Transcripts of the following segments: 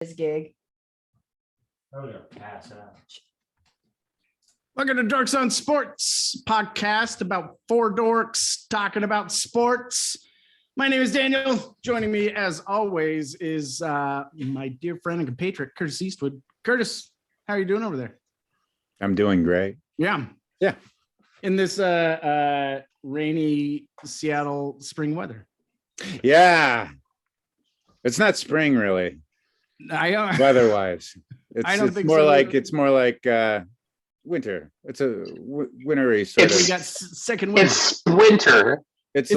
his gig. Oh, yeah, pass out. Welcome to Dorks on Sports podcast about four dorks talking about sports. My name is Daniel. Joining me, as always, is my dear friend and compatriot, Curtis Eastwood. Curtis, how are you doing over there? I'm doing great. Yeah. In this rainy Seattle spring weather. Yeah. It's not spring, really, weather-wise. It's more like winter. It's a wintry sort of. We got second winter. It's winter. It's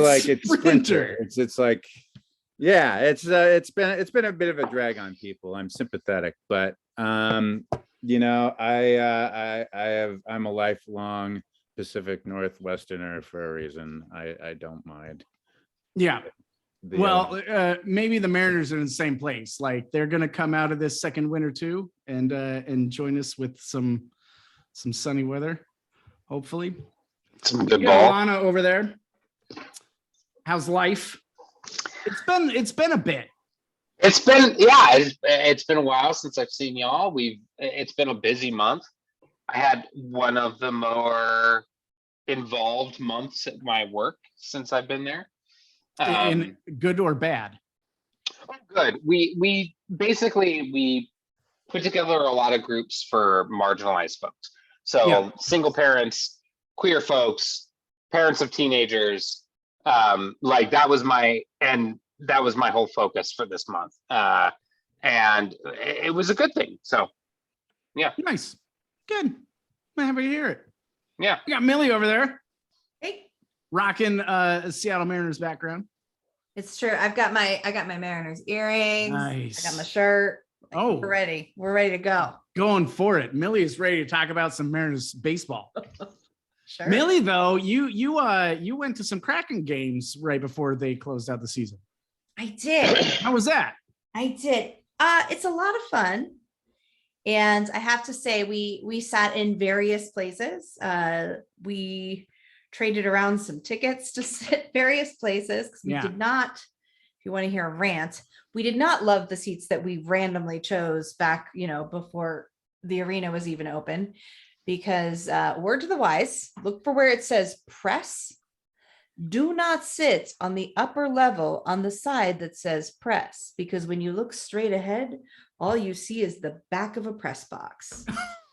winter. It's like, yeah. It's been a bit of a drag on people. I'm sympathetic, but I'm a lifelong Pacific Northwesterner for a reason. I don't mind. Yeah. Maybe the Mariners are in the same place. Like they're going to come out of this second winter too, and join us with some sunny weather, hopefully. Some good ball. Alana over there. How's life? It's been a bit. It's been a while since I've seen y'all. It's been a busy month. I had one of the more involved months at my work since I've been there. In good or bad? Good. We basically put together a lot of groups for marginalized folks. So single parents, queer folks, parents of teenagers. That was my whole focus for this month. And it was a good thing. So yeah. Nice. Good. I'm happy to hear it. Yeah. We got Millie over there. Hey, Rocking a Seattle Mariners background. it's true. I got my Mariners earrings. Nice. I got my shirt. Oh, We're ready. We're ready to go. going for it. Millie is ready to talk about some Mariners baseball. Sure. Millie, though, you went to some Kraken games right before they closed out the season. I did. How was that? I did. It's a lot of fun. And I have to say, we sat in various places. We traded around some tickets to sit various places because we did not, if you want to hear a rant, we did not love the seats that we randomly chose back, before the arena was even open. Because word to the wise, look for where it says press. Do not sit on the upper level on the side that says press, because when you look straight ahead, all you see is the back of a press box.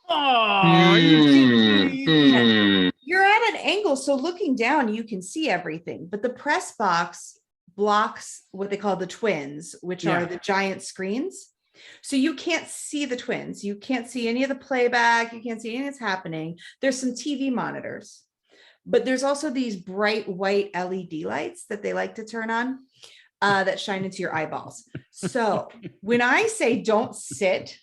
Oh, You're at an angle, so looking down, you can see everything. But the press box blocks what they call the twins, which are the giant screens. So you can't see the twins. You can't see any of the playback. You can't see anything that's happening. There's some TV monitors, but there's also these bright white LED lights that they like to turn on that shine into your eyeballs. So when I say don't sit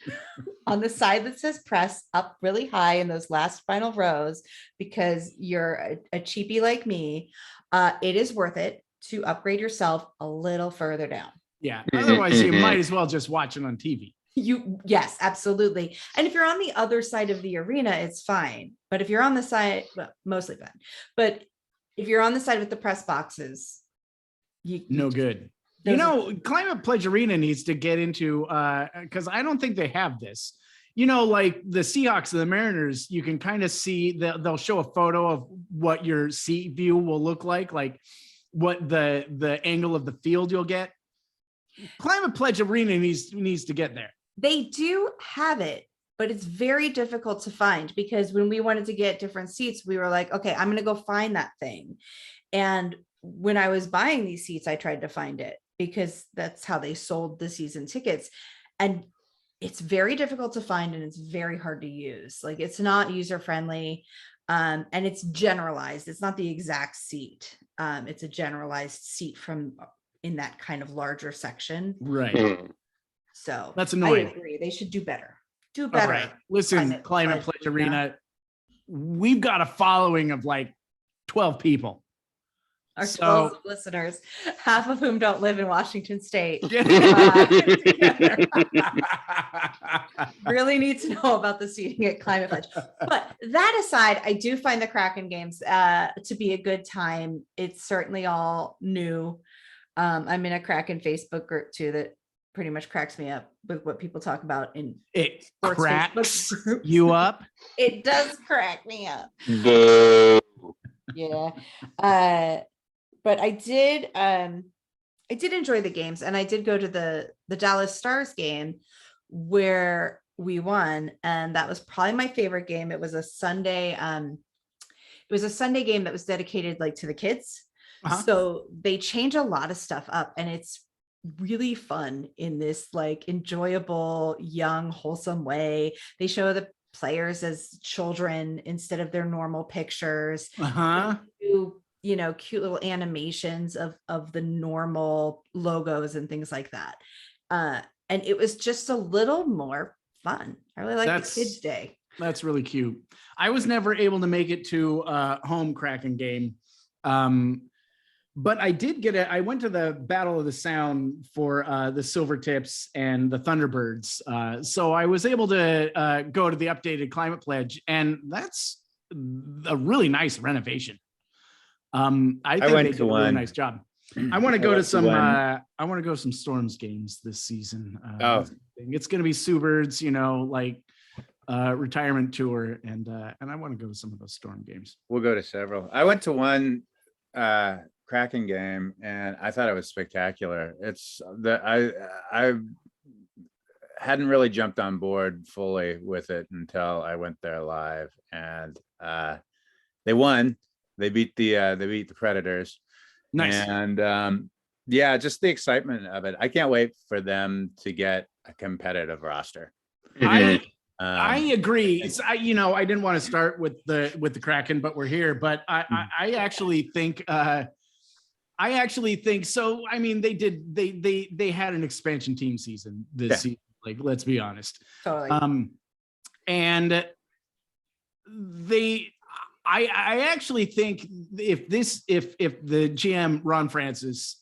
on the side that says press up really high in those last final rows, because you're a cheapie like me, it is worth it to upgrade yourself a little further down. Yeah. Otherwise, you might as well just watch it on TV. Yes, absolutely. And if you're on the other side of the arena, it's fine. But if you're on the side, well, mostly fine. But if you're on the side with the press boxes, No good. Climate Pledge Arena needs to get into because I don't think they have this. Like the Seahawks and the Mariners, you can kind of see they'll show a photo of what your seat view will look like what the angle of the field you'll get. Climate Pledge Arena needs to get there. They do have it, but it's very difficult to find, because when we wanted to get different seats, we were like, okay, I'm going to go find that thing. And when I was buying these seats, I tried to find it because that's how they sold the season tickets. And it's very difficult to find, and it's very hard to use. Like, it's not user friendly. And it's generalized. It's not the exact seat. It's a generalized seat from in that kind of larger section. Right. So that's annoying. I agree. They should do better. Do better. All right. Listen, Climate Pledge Arena, we've got a following of like 12 people. Our 12 listeners, half of whom don't live in Washington State. Really need to know about the seating at Climate Pledge. But that aside, I do find the Kraken games to be a good time. It's certainly all new. I'm in a Kraken Facebook group too that pretty much cracks me up with what people talk about in It sports cracks Facebook groups. you up. It does crack me up. Boo. Yeah. But I did enjoy the games, and I did go to the Dallas Stars game where we won, and that was probably my favorite game. It was a Sunday game that was dedicated like to the kids. So they change a lot of stuff up, and it's really fun in this like enjoyable, young, wholesome way. They show the players as children instead of their normal pictures. Do, you know, cute little animations of the normal logos and things like that. And it was just a little more fun. I really like the kids' day. That's really cute. I was never able to make it to a home Kraken game. But I did get it. I went to the Battle of the Sound for the Silvertips and the Thunderbirds. So I was able to go to the updated Climate Pledge, and that's a really nice renovation. I think they did a really nice job. I want to go to some. I want to go to some Storms games this season. It's going to be Seward's, you know, like retirement tour, and I want to go to some of those Storm games. We'll go to several. I went to one Kraken game, and I thought it was spectacular. It's I hadn't really jumped on board fully with it until I went there live, and they won. They beat the Predators. Nice. And yeah, just the excitement of it. I can't wait for them to get a competitive roster. I agree. I didn't want to start with the Kraken, but we're here. But I actually think so. I mean, they had an expansion team season this season. Like, let's be honest. Totally. And I actually think if the GM Ron Francis,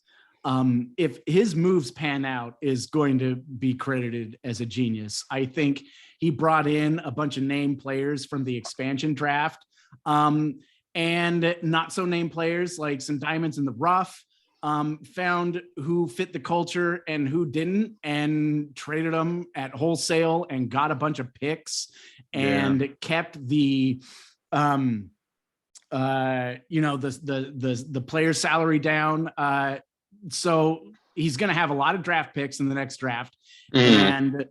if his moves pan out, is going to be credited as a genius. I think he brought in a bunch of name players from the expansion draft, and not so name players, like some diamonds in the rough, found who fit the culture and who didn't, and traded them at wholesale and got a bunch of picks and kept the the player salary down. So he's going to have a lot of draft picks in the next draft and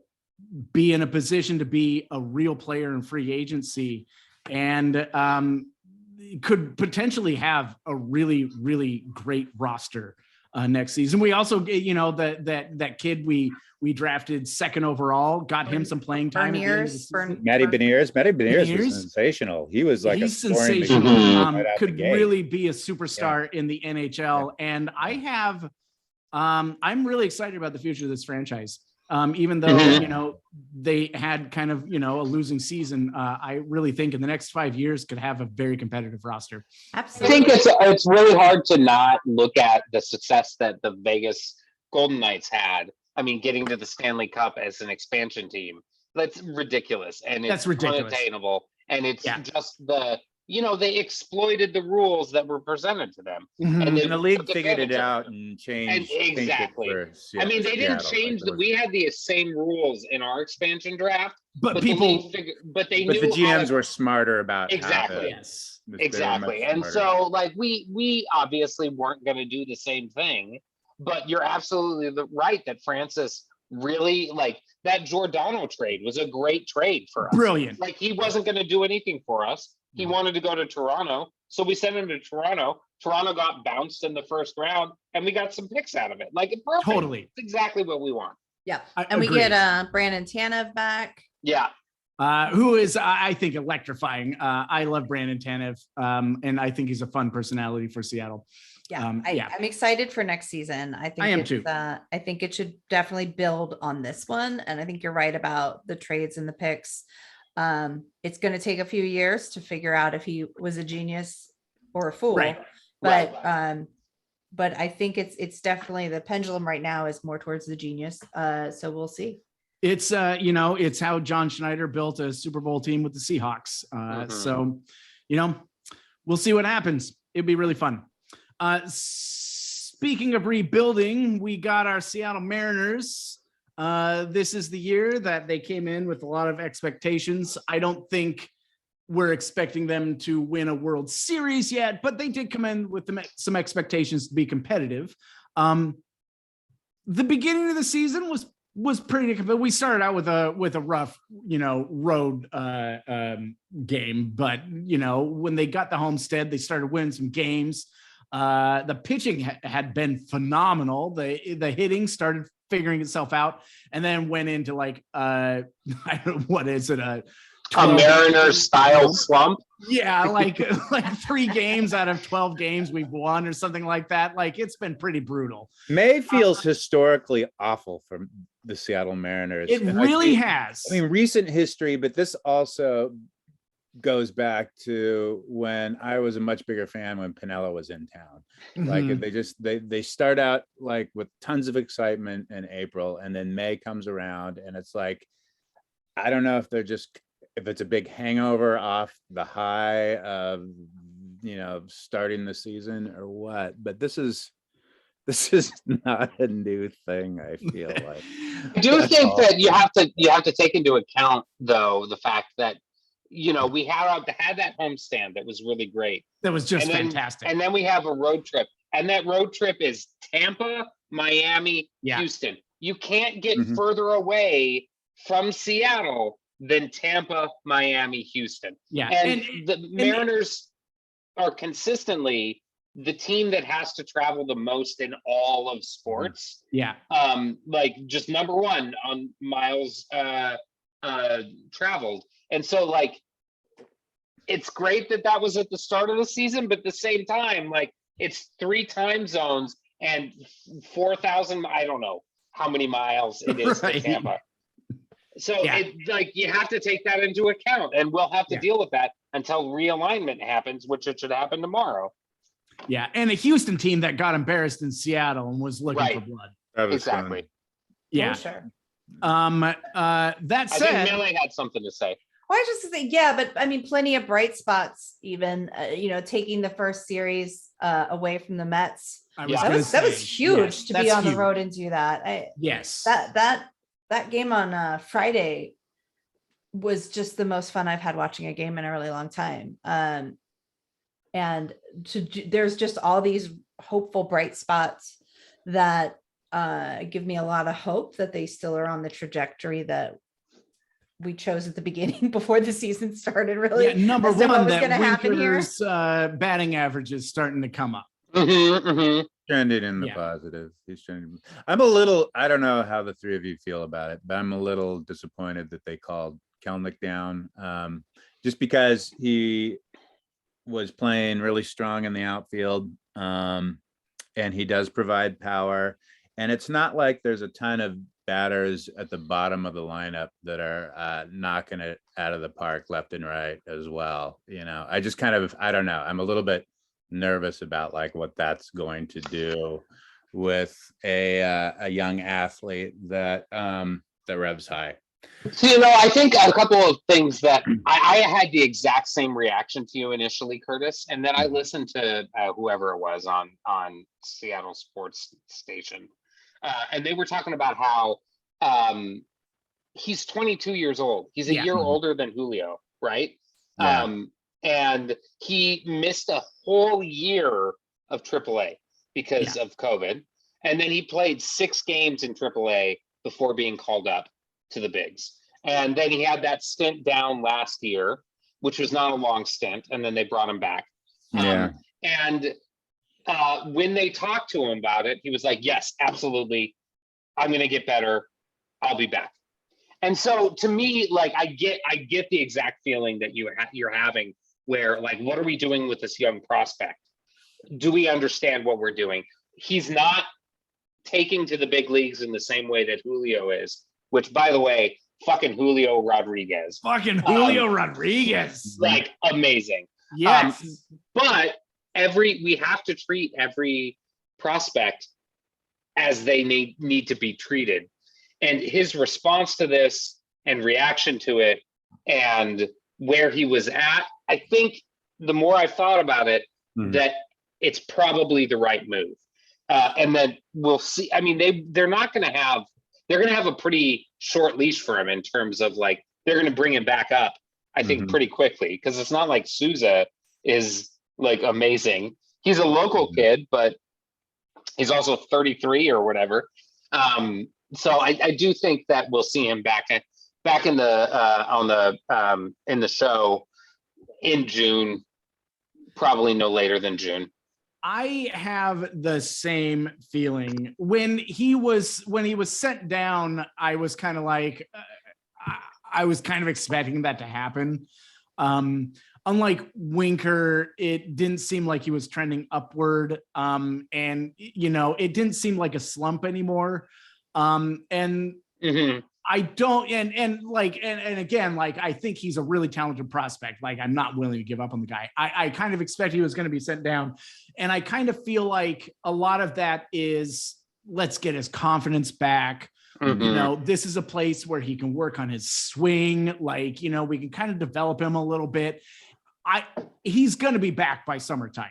be in a position to be a real player in free agency, and could potentially have a really, really great roster next season. We also, that kid we drafted second overall, got him some playing time. Matty Beniers was sensational. He was like he's sensational. Right could really be a superstar in the NHL. And I'm really excited about the future of this franchise. Even though, they had kind of, a losing season, I really think in the next 5 years could have a very competitive roster. Absolutely. I think it's really hard to not look at the success that the Vegas Golden Knights had. I mean, getting to the Stanley Cup as an expansion team, that's ridiculous. And it's unattainable. And it's just they exploited the rules that were presented to them. And the league figured it out and changed. Exactly. I mean, they didn't change we had the same rules in our expansion draft, but the GMs were smarter about exactly. Exactly. And so like we obviously weren't going to do the same thing, but you're absolutely right that Francis really, like, that Giordano trade was a great trade for us. Brilliant. Like, he wasn't going to do anything for us. He wanted to go to Toronto. So we sent him to Toronto. Toronto got bounced in the first round, and we got some picks out of it. Like, perfect. Totally. It's exactly what we want. Yeah. And we get Brandon Tanev back. Yeah. Who is, I think, electrifying. I love Brandon Tanev, and I think he's a fun personality for Seattle. Yeah, I'm excited for next season. I think I am too. I think it should definitely build on this one. And I think you're right about the trades and the picks. It's going to take a few years to figure out if he was a genius or a fool. Right. But I think it's definitely, the pendulum right now is more towards the genius. So we'll see. It's it's how John Schneider built a Super Bowl team with the Seahawks. So, we'll see what happens. It'd be really fun. Speaking of rebuilding, we got our Seattle Mariners This is the year that they came in with a lot of expectations. I don't think we're expecting them to win a World Series yet, but they did come in with some expectations to be competitive. The beginning of the season was pretty good. We started out with a rough, road game, but when they got the homestead, they started winning some games. The pitching had been phenomenal. The hitting started figuring itself out, and then went into like I don't know, what is it, a Mariners style slump? Yeah, like 3 games out of 12 games we've won or something like that. Like, it's been pretty brutal. May feels historically awful for the Seattle Mariners. It really has. I mean, recent history, but this also goes back to when I was a much bigger fan when Piniella was in town. Like, they start out like with tons of excitement in April, and then May comes around, and it's like, I don't know if it's a big hangover off the high of starting the season or what, but this is not a new thing, I feel like. I do think that you have to take into account, though, the fact that we had that homestand that was really great. That was just fantastic. And then we have a road trip, and that road trip is Tampa, Miami, Houston. You can't get further away from Seattle than Tampa, Miami, Houston. Yeah. And the Mariners are consistently the team that has to travel the most in all of sports. Yeah. Like, just number one on miles traveled. And so, like, it's great that was at the start of the season, but at the same time, like, it's 3 time zones and 4,000, I don't know how many miles it is to Tampa. So you have to take that into account, and we'll have to deal with that until realignment happens, which it should happen tomorrow. Yeah, and a Houston team that got embarrassed in Seattle and was looking for blood. That was exactly. fun. Yeah. For sure. That said, I think Millie had something to say. Well, I just think, but I mean, plenty of bright spots. Even taking the first series away from the Mets. That was huge to be on the road and do that. Yes. That game on Friday was just the most fun I've had watching a game in a really long time. And there's just all these hopeful bright spots that give me a lot of hope that they still are on the trajectory that we chose at the beginning before the season started. Really, number one, that Winker's batting average is starting to come up. Trending in the positive. He's trending. I'm a little, I don't know how the 3 of you feel about it, but I'm a little disappointed that they called Kelnick down, just because he was playing really strong in the outfield, and he does provide power. And it's not like there's a ton of batters at the bottom of the lineup that are knocking it out of the park left and right as well. I just I don't know. I'm a little bit nervous about like what that's going to do with a young athlete that revs high. So, I think a couple of things that I had the exact same reaction to you initially, Curtis, and then I listened to whoever it was on Seattle sports station, and they were talking about how he's 22 years old. He's a year older than Julio, right? Yeah. And he missed a whole year of AAA because of COVID. And then he played 6 games in AAA before being called up to the bigs. And then he had that stint down last year, which was not a long stint. And then they brought him back. And when they talked to him about it, he was like, yes, absolutely. I'm going to get better. I'll be back. And so to me, like, I get the exact feeling that you're having, where, like, what are we doing with this young prospect? Do we understand what we're doing? He's not taking to the big leagues in the same way that Julio is, which, by the way, fucking Julio Rodriguez. Rodriguez. Like, amazing. Yes. But we have to treat every prospect as they need to be treated. And his response to this and reaction to it and where he was at, I think the more I've thought about it, that it's probably the right move. And then we'll see. I mean, they're not going to have they're going to have a pretty short leash for him in terms of like, they're going to bring him back up, I think, pretty quickly. Because it's not like Souza is like amazing. He's a local kid, but he's also 33 or whatever. So I do think that we'll see him back in the in the show in June, probably no later than June. I have the same feeling when he was sent down. I was kind of like, I was kind of expecting that to happen. Unlike Winker, it didn't seem like he was trending upward. And it didn't seem like a slump anymore. I don't, and again, like, I think he's a really talented prospect. Like, I'm not willing to give up on the guy. I kind of expect he was going to be sent down. And I kind of feel like a lot of that is, let's get his confidence back. This is a place where he can work on his swing. Like, we can kind of develop him a little bit. He's going to be back by summertime.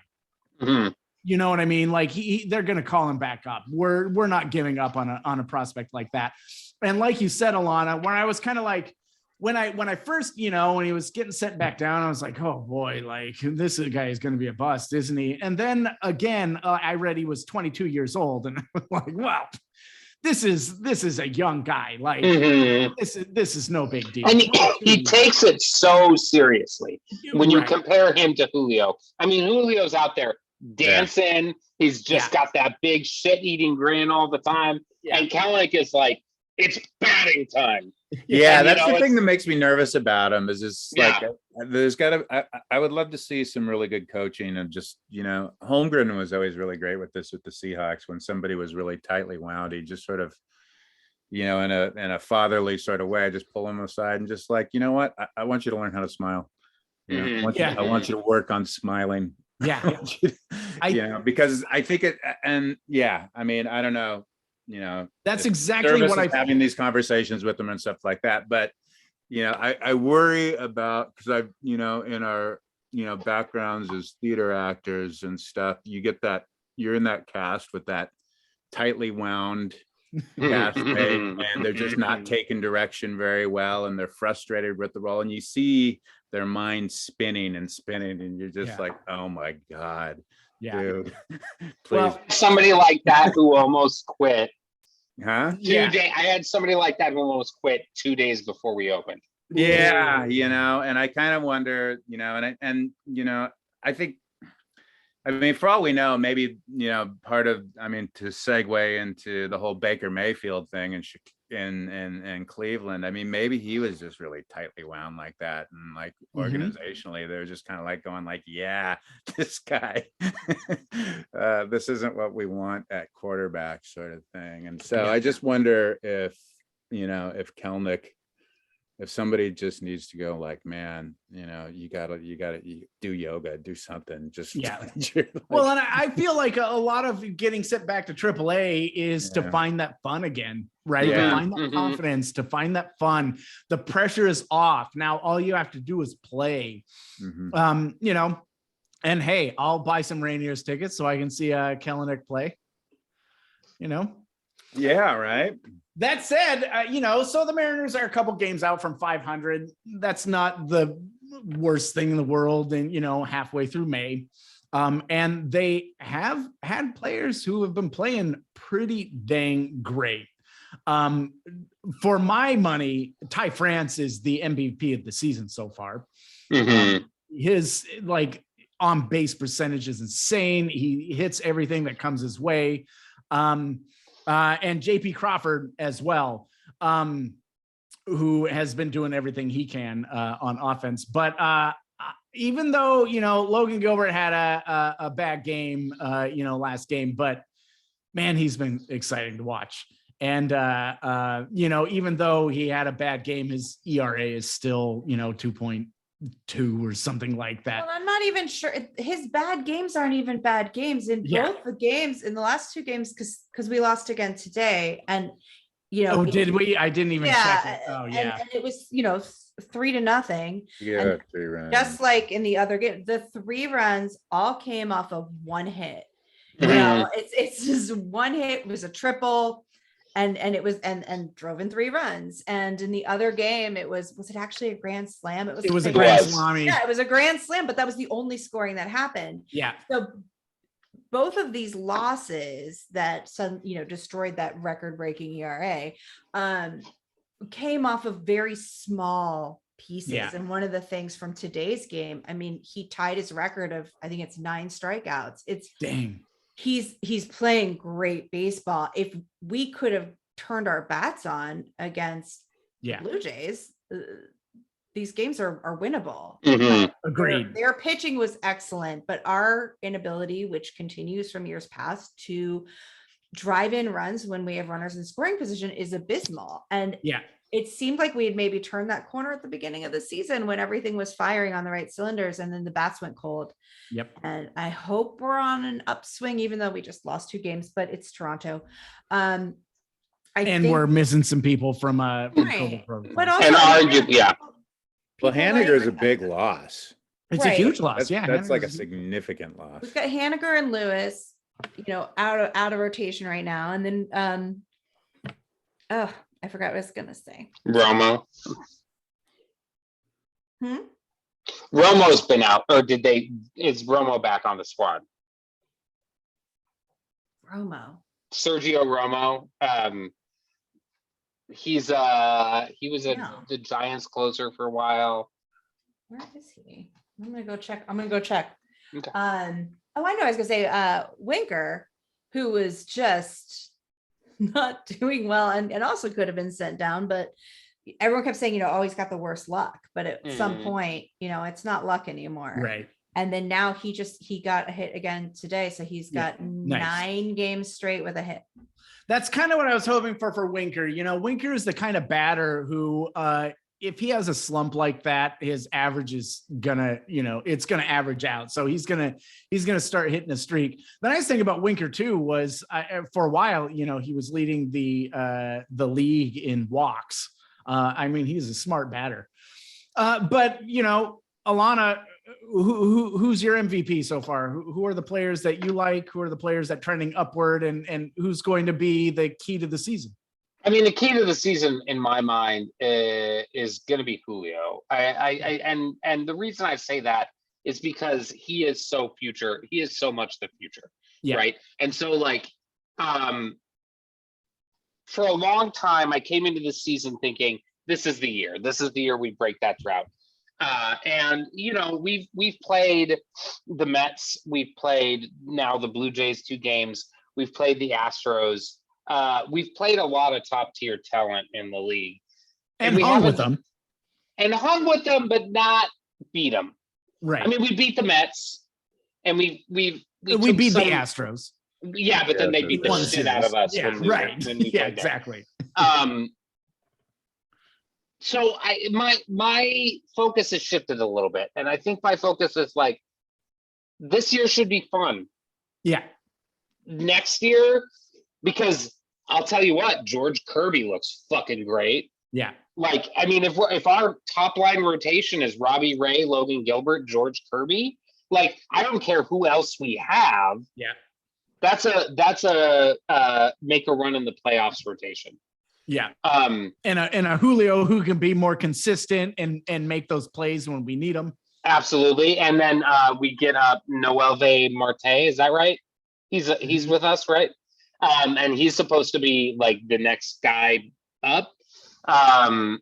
You know what I mean? Like, they're going to call him back up. We're not giving up on a prospect like that. And like you said, Alana, when I was kind of like, when I first, when he was getting sent back down, I was like, oh boy, like, this guy is going to be a bust, isn't he? And then again, I read he was 22 years old, and I was like, wow, this is a young guy. Like, this is no big deal. And he takes it so seriously when you compare him to Julio. I mean, Julio's out there dancing. Yeah. He's just got that big shit-eating grin all the time. Yeah. And Kalanick is like, it's batting time. Yeah, that's the thing that makes me nervous about him is just like, there's I would love to see some really good coaching, and just, Holmgren was always really great with this with the Seahawks. When somebody was really tightly wound, he just sort of, in a fatherly sort of way, just pull him aside and just like, you know what, I want you to learn how to smile. I want you to work on smiling. Yeah. Because I think I mean, I don't know. That's exactly what I'm having these conversations with them and stuff like that. But, I worry about, because I've, in our, backgrounds as theater actors and stuff, you get that, you're in that cast with that tightly wound castmate, and they're just not taking direction very well, and they're frustrated with the role, and you see their mind spinning, and you're just like, oh my God, dude. Well, somebody like that who almost quit. Huh? I had somebody like that who almost quit 2 days before we opened. Yeah, and I kind of wonder, I think, I mean, for all we know, maybe, part of, to segue into the whole Baker Mayfield thing in Cleveland, I mean, maybe he was just really tightly wound like that, and like organizationally, they're just kind of like going like, yeah, this guy, this isn't what we want at quarterback, sort of thing. And so I just wonder if Kelnick, if somebody just needs to go like, man, you gotta do yoga, do something, just well, and I feel like a lot of getting sent back to AAA is to find that fun again, right? To find that confidence, to find that fun. The pressure is off now. All you have to do is play. And hey, I'll buy some Rainier's tickets so I can see Kelenic play. Yeah, right. That said, so the Mariners are a couple games out from 500. That's not the worst thing in the world. And, halfway through May. And they have had players who have been playing pretty dang great. For my money, Ty France is the MVP of the season so far. His on base percentage is insane. He hits everything that comes his way. And JP Crawford as well, who has been doing everything he can on offense. But even though, Logan Gilbert had a bad game, last game, but man, he's been exciting to watch. And, even though he had a bad game, his ERA is still, 2.2 or something like that. Well, I'm not even sure his bad games aren't even bad games in both the games, in the last two games, because we lost again today, and did we? I didn't even check it. Oh yeah, and it was 3-0. Yeah, 3 runs. Just like in the other game, the 3 runs all came off of one hit. It's just one hit. It was a triple. and it was and drove in 3 runs. And in the other game, it was it actually a grand slam? It was a like- grand was. slam. Yeah, it was a grand slam, but that was the only scoring that happened. Yeah. So both of these losses that destroyed that record-breaking ERA came off of very small pieces. Yeah. And one of the things from today's game, I mean, he tied his record of, I think it's 9 strikeouts. It's Dang. he's playing great baseball. If we could have turned our bats on against Yeah. Blue Jays, these games are winnable. Mhm. Agreed. Their pitching was excellent, but our inability, which continues from years past, to drive in runs when we have runners in scoring position is abysmal. And Yeah. it seemed like we had maybe turned that corner at the beginning of the season when everything was firing on the right cylinders, and then the bats went cold. Yep. And I hope we're on an upswing, even though we just lost 2 games, but it's Toronto. I And think, we're missing some people from Right. COVID program. but also, And yeah. Well, people Haniger is a like- big loss. It's a Right. huge loss. That's, Yeah. that's like a Haniger's- significant loss. We've got Haniger and Lewis, out of rotation right now. And then I forgot what I was gonna say. Romo. Hmm? Romo's been out, or is Romo back on the squad? Romo. Sergio Romo. He was No. the Giants closer for a while. Where is he? I'm gonna go check. Okay. I know I was gonna say Winker, who was just not doing well and also could have been sent down, but everyone kept saying, oh, he's got the worst luck. But at some point, it's not luck anymore. Right. And then now he got a hit again today. So he's got nice. 9 games straight with a hit. That's kind of what I was hoping for Winker. Winker is the kind of batter who, if he has a slump like that, his average is gonna, it's gonna average out. So he's gonna start hitting a streak. The nice thing about Winker too was, for a while, he was leading the league in walks. He's a smart batter. But Alana, who's your MVP so far? Who are the players that you like? Who are the players that trending upward, and who's going to be the key to the season? I mean, the key to the season in my mind is going to be Julio. And the reason I say that is because he is so future. He is so much the future, right? And so, for a long time, I came into this season thinking this is the year. This is the year we break that drought. And we've played the Mets. We've played now the Blue Jays 2 games. We've played the Astros. We've played a lot of top tier talent in the league, and we hung with them, but not beat them. Right. I mean, we beat the Mets, and we beat the Astros. Yeah, but then they beat the shit out of us. Yeah, right. Yeah, exactly. So my focus has shifted a little bit, and I think my focus is this year should be fun. Yeah. Next year, because I'll tell you what, George Kirby looks fucking great. Yeah. If our top line rotation is Robbie Ray, Logan Gilbert, George Kirby, I don't care who else we have. Yeah. That's a make a run in the playoffs rotation. Yeah. And a Julio who can be more consistent and make those plays when we need them. Absolutely. And then we get Noelve Marte. Is that right? He's with us, right? And he's supposed to be the next guy up. And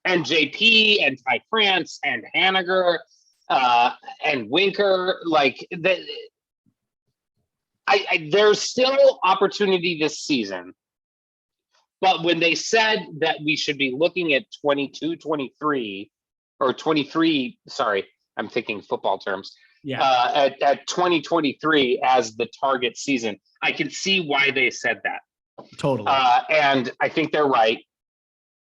JP and Ty France and Haniger and Winker, there's still opportunity this season. But when they said that we should be looking at 22, 23, or 23, sorry, I'm thinking football terms. Yeah. At 2023 as the target season, I can see why they said that. Totally. And I think they're right.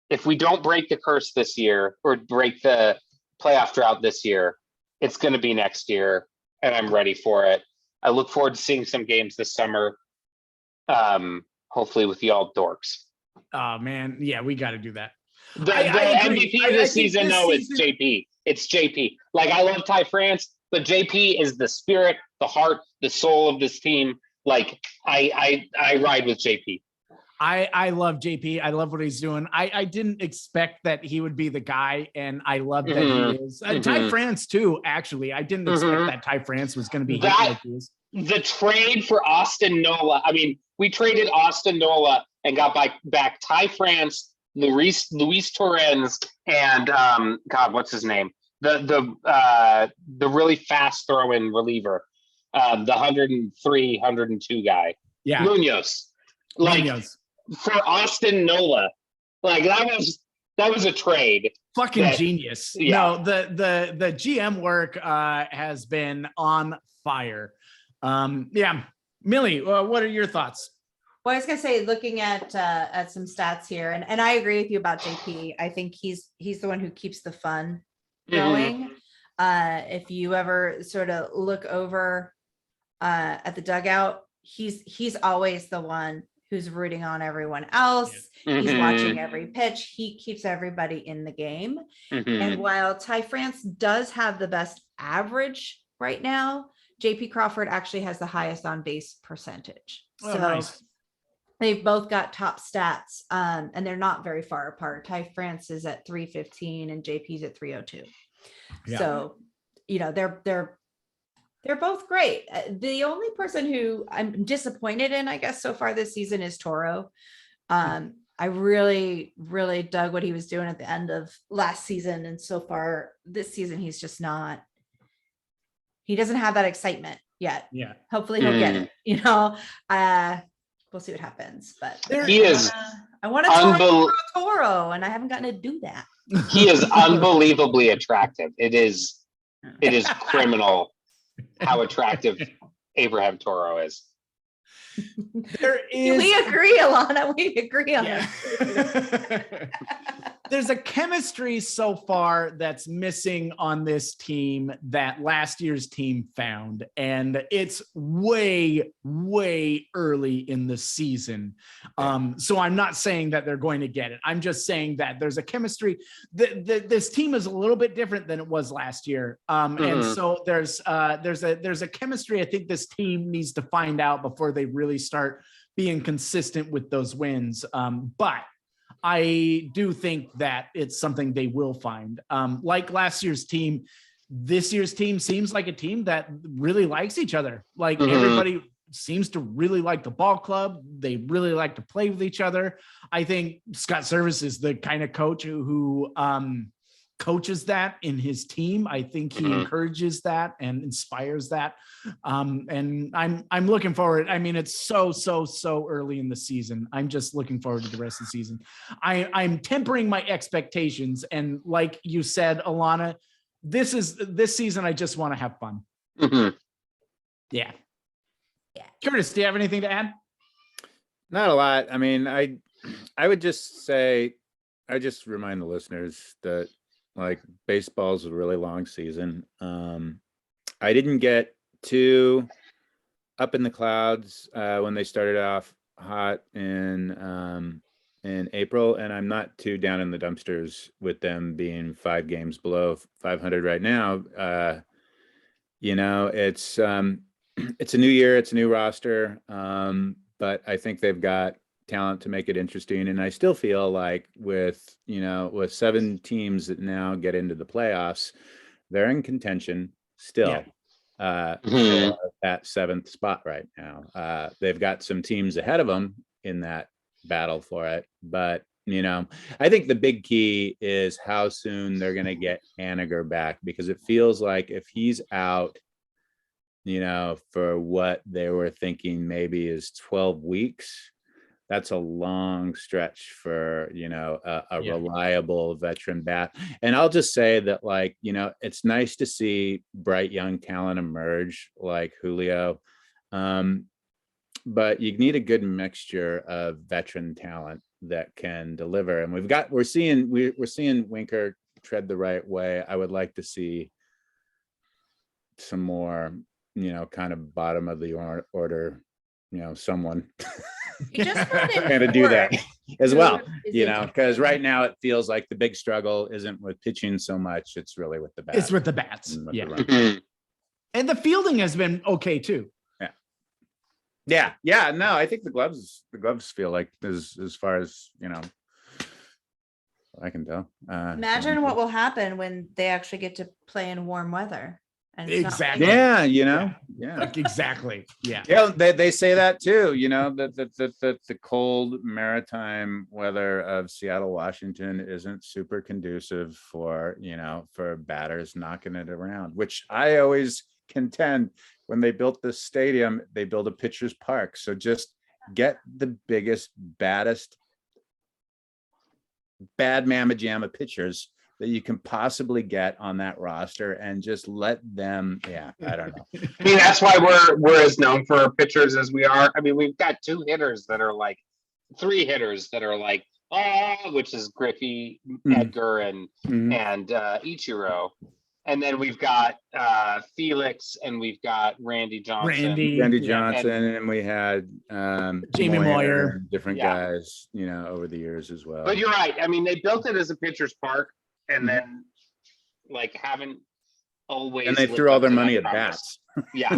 If we don't break the curse this year or break the playoff drought this year, it's going to be next year, and I'm ready for it. I look forward to seeing some games this summer, hopefully with y'all Dorks. Oh man, yeah, we got to do that. The agree. MVP of the season, it's JP. It's JP. I love Ty France, but JP is the spirit, the heart, the soul of this team. I ride with JP. I love JP. I love what he's doing. I didn't expect that he would be the guy, and I love that he is. Ty France too. Actually, I didn't expect that Ty France was going to be hitting like he is. The trade for Austin Nola. I mean, we traded Austin Nola and got back Ty France, Luis Torrens, and God, what's his name? The really fast throwing reliever, the 103, 102 guy. Yeah, Munoz. Munoz. For Austin Nola, like that was a trade. Fucking genius. Yeah. No, the GM work has been on fire. Yeah, Millie, what are your thoughts? Well, I was gonna say, looking at some stats here, and I agree with you about JP. I think he's the one who keeps the fun going. If you ever sort of look over at the dugout, he's always the one who's rooting on everyone else. He's watching every pitch. He keeps everybody in the game. And while Ty France does have the best average right now, JP Crawford actually has the highest on base percentage. Oh, so nice. They've both got top stats, and they're not very far apart. Ty France is at 315 and JP's at 302. Yeah. So, they're both great. The only person who I'm disappointed in, I guess, so far this season is Toro. I really, really dug what he was doing at the end of last season. And so far this season, he's just not, he doesn't have that excitement yet. Yeah. Hopefully he'll get it, we'll see what happens, but I want to Toro, and I haven't gotten to do that. He is unbelievably attractive. It is criminal how attractive Abraham Toro is. We agree, Alana. We agree on that. There's a chemistry so far that's missing on this team that last year's team found, and it's way, way early in the season. So I'm not saying that they're going to get it. I'm just saying that there's a chemistry. This team is a little bit different than it was last year, and so there's a chemistry I think this team needs to find out before they really start being consistent with those wins. But I do think that it's something they will find. Like last year's team, this year's team seems like a team that really likes each other. Like everybody seems to really like the ball club. They really like to play with each other. I think Scott Service is the kind of coach who coaches that in his team. I think he encourages that and inspires that. And I'm looking forward. I mean, it's so early in the season. I'm just looking forward to the rest of the season. I'm tempering my expectations. And like you said, Alana, this season, I just want to have fun. Yeah. Curtis, do you have anything to add? Not a lot. I mean, I would just say, I just remind the listeners that like baseball's a really long season. I didn't get too up in the clouds when they started off hot in April, and I'm not too down in the dumpsters with them being 5 games below 500 right now. It's a new year, it's a new roster, but I think they've got talent to make it interesting. And I still feel like with 7 teams that now get into the playoffs, they're in contention still for that 7th spot right now. They've got some teams ahead of them in that battle for it. But, I think the big key is how soon they're going to get Haniger back, because it feels like if he's out, for what they were thinking maybe is 12 weeks, that's a long stretch for, a reliable veteran bat. And I'll just say that, like, it's nice to see bright young talent emerge like Julio. But you need a good mixture of veteran talent that can deliver. And we're seeing Winker tread the right way. I would like to see some more, kind of bottom of the order, someone kind of do that as well, because right now it feels like the big struggle isn't with pitching so much. It's really with the bats. It's with the bats. And the fielding has been okay too. Yeah. No, I think the gloves feel like as far as, I can tell. Imagine what will happen when they actually get to play in warm weather. And it's not Exactly. raining. Yeah. Like, exactly. Yeah. Yeah, they say that too, that the cold maritime weather of Seattle, Washington isn't super conducive for, for batters knocking it around, which I always contend when they built this stadium, they built a pitcher's park. So just get the biggest, baddest, bad mamma jamma pitchers that you can possibly get on that roster and just let them. Yeah, I don't know. I mean, that's why we're as known for our pitchers as we are. I mean, we've got 3 hitters that are like, which is Griffey, Edgar, and Ichiro. And then we've got Felix, and we've got Randy Johnson. Randy Johnson, and we had Jamie Moyer, and different guys, over the years as well. But you're right. I mean, they built it as a pitcher's park, and then like haven't always. And they threw all their money at bats. Yeah.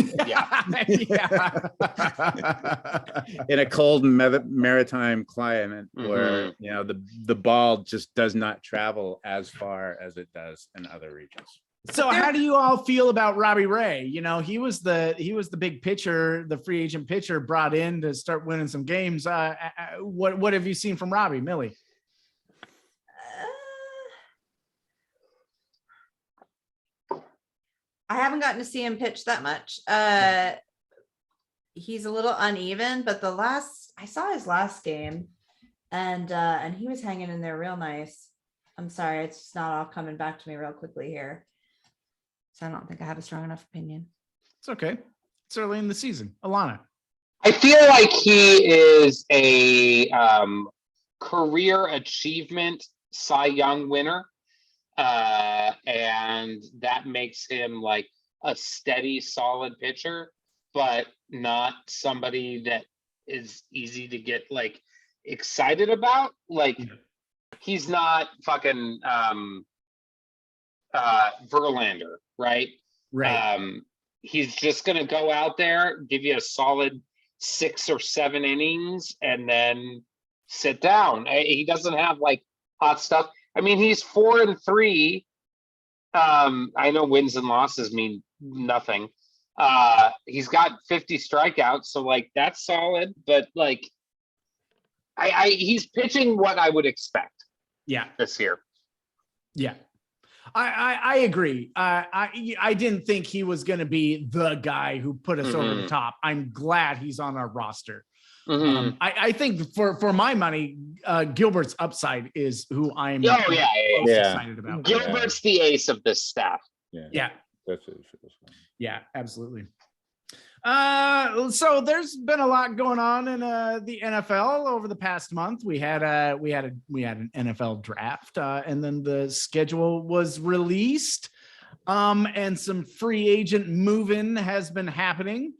In a cold maritime climate where the ball just does not travel as far as it does in other regions. So how do you all feel about Robbie Ray? He was the big pitcher, the free agent pitcher brought in to start winning some games. What have you seen from Robbie, Millie? I haven't gotten to see him pitch that much. He's a little uneven, but I saw his last game, and he was hanging in there real nice. I'm sorry, it's just not all coming back to me real quickly here. So I don't think I have a strong enough opinion. It's okay. It's early in the season. Alana. I feel like he is a career achievement Cy Young winner. And that makes him like a steady, solid pitcher, but not somebody that is easy to get like excited about. Like he's not fucking Verlander, right? Right. He's just gonna go out there, give you a solid 6 or 7 innings, and then sit down. He doesn't have like hot stuff. I mean, he's 4-3. I know wins and losses mean nothing. He's got 50 strikeouts, so like that's solid. But like, he's pitching what I would expect. Yeah, this year. Yeah, I agree. I didn't think he was going to be the guy who put us over the top. I'm glad he's on our roster. I think for my money, Gilbert's upside is who I'm most excited about. Gilbert's the ace of this staff. Yeah. Yeah, absolutely. So there's been a lot going on in the NFL over the past month. We had an NFL draft, and then the schedule was released, and some free agent moving has been happening.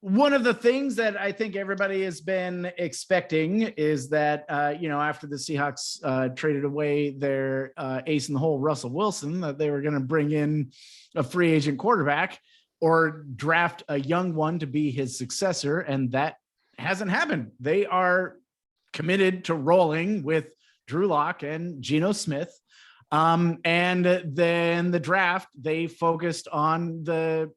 One of the things that I think everybody has been expecting is that, after the Seahawks traded away their ace in the hole, Russell Wilson, that they were going to bring in a free agent quarterback or draft a young one to be his successor. And that hasn't happened. They are committed to rolling with Drew Lock and Geno Smith. And then the draft, they focused on the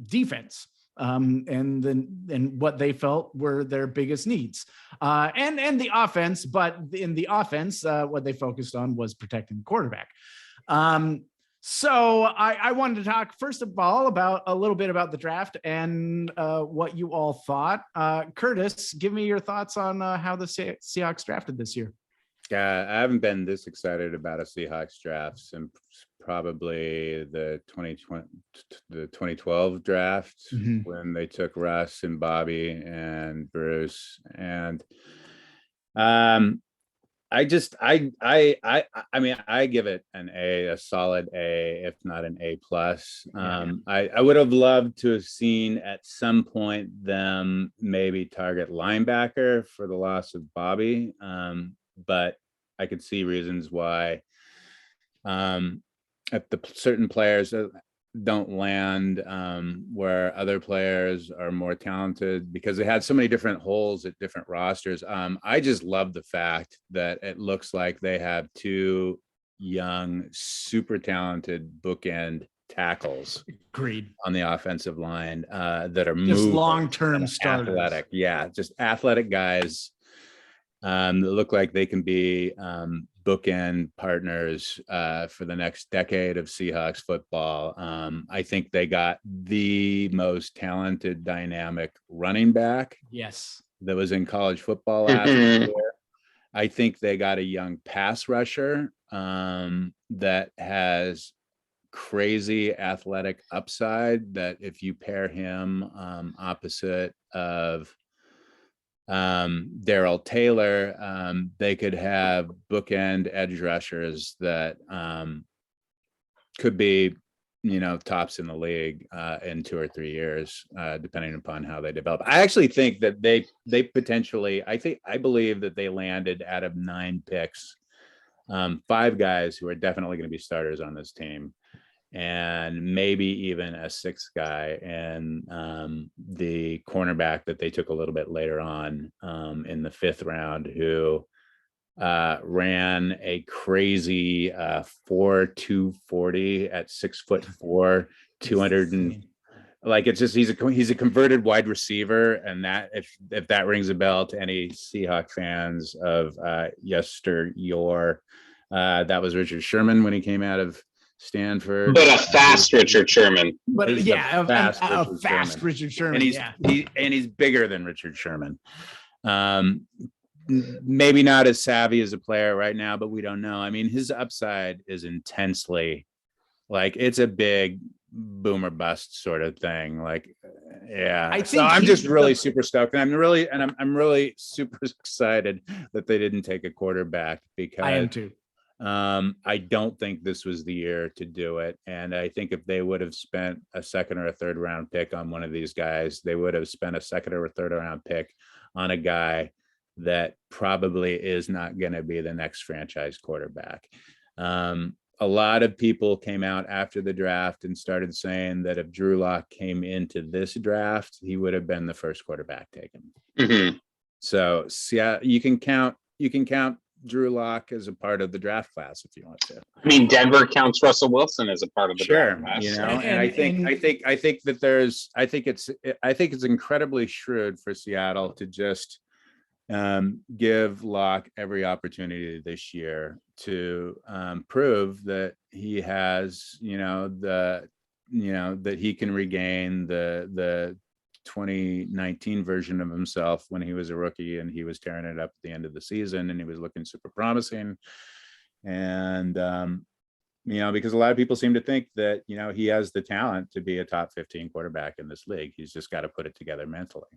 defense. And what they felt were their biggest needs, and the offense. But in the offense, what they focused on was protecting the quarterback. So I wanted to talk first of all about a little bit about the draft and what you all thought. Curtis, give me your thoughts on how the Seahawks drafted this year. Yeah, I haven't been this excited about a Seahawks draft since probably the 2012 draft when they took Russ and Bobby and Bruce. And I mean, I give it a solid A, if not an A plus. I would have loved to have seen at some point them maybe target linebacker for the loss of Bobby. But I could see reasons why at the certain players land where other players are more talented because they had so many different holes at different rosters. I just love the fact that it looks like they have two young, super talented bookend tackles Agreed. on the offensive line that are Just moving, long-term and starters. athletic. Yeah, just athletic guys that look like they can be bookend partners for the next decade of Seahawks football. I think they got the most talented, dynamic running back Yes. that was in college football last year. I think they got a young pass rusher that has crazy athletic upside that if you pair him opposite of Daryl Taylor, they could have bookend edge rushers that could be, tops in the league in 2 or 3 years, depending upon how they develop. I actually think that they potentially, I believe that they landed out of 9 picks, 5 guys who are definitely going to be starters on this team, and maybe even a 6th guy, and the cornerback that they took a little bit later on in the 5th round, who ran a crazy 4.240 at 6'4", 200 and like, it's just he's a converted wide receiver, and that if that rings a bell to any Seahawk fans of yesteryear, that was Richard Sherman when he came out of Stanford, but a fast Richard Sherman. But He's yeah, a fast Richard Sherman. and he's bigger than Richard Sherman. Maybe not as savvy as a player right now, but we don't know. I mean, his upside is intensely, like, it's a big boomer bust sort of thing. Like, yeah. So I'm just really super stoked, and I'm really super excited that they didn't take a quarterback, because I am too. I don't think this was the year to do it. And I think if they would have spent a 2nd or a 3rd round pick on one of these guys, they would have spent a 2nd or a 3rd round pick on a guy that probably is not going to be the next franchise quarterback. A lot of people came out after the draft and started saying that if Drew Lock came into this draft, he would have been the first quarterback taken. Mm-hmm. So yeah, you can count Drew Lock as a part of the draft class if you want to. I mean, Denver counts Russell Wilson as a part of the draft class. And I think it's incredibly shrewd for Seattle to just give Lock every opportunity this year to prove that he has, that he can regain the 2019 version of himself when he was a rookie and he was tearing it up at the end of the season and he was looking super promising. And because a lot of people seem to think that he has the talent to be a top 15 quarterback in this league. He's just got to put it together mentally.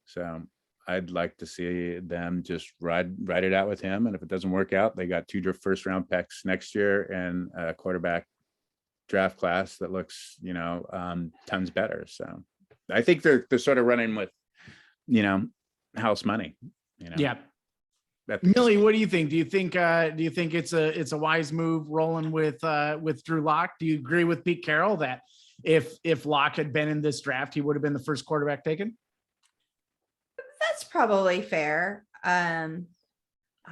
So I'd like to see them just ride it out with him. And if it doesn't work out, they got 2 first round picks next year and a quarterback draft class that looks, tons better. So I think they're sort of running with, house money. Yeah. Millie, what do you think? Do you think it's a wise move rolling with Drew Lock? Do you agree with Pete Carroll that if Lock had been in this draft, he would have been the first quarterback taken? That's probably fair. I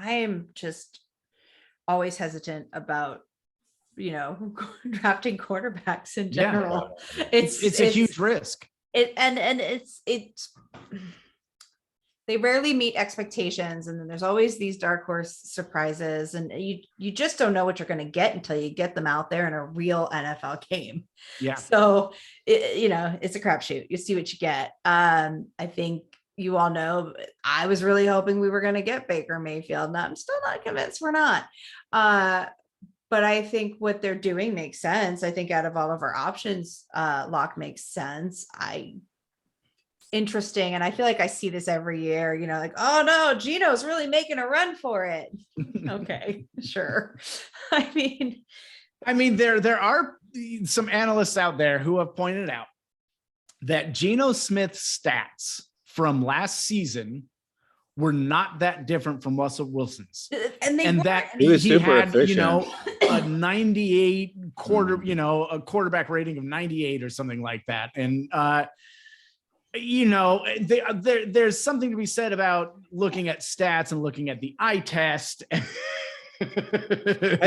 am just always hesitant about, drafting quarterbacks in general. Yeah. It's a huge risk. It's they rarely meet expectations, and then there's always these dark horse surprises, and you just don't know what you're going to get until you get them out there in a real NFL game. Yeah. So it's a crapshoot. You see what you get. I think you all know I was really hoping we were going to get Baker Mayfield. Now I'm still not convinced we're not. But I think what they're doing makes sense. I think out of all of our options, Lock makes sense. Interesting. And I feel like I see this every year, like, oh no, Gino's really making a run for it. Okay, sure. I mean, there are some analysts out there who have pointed out that Geno Smith's stats from last season were not that different from Russell Wilson's, and that he was super had, efficient. a 98 a quarterback rating of 98 or something like that. And, there's something to be said about looking at stats and looking at the eye test. I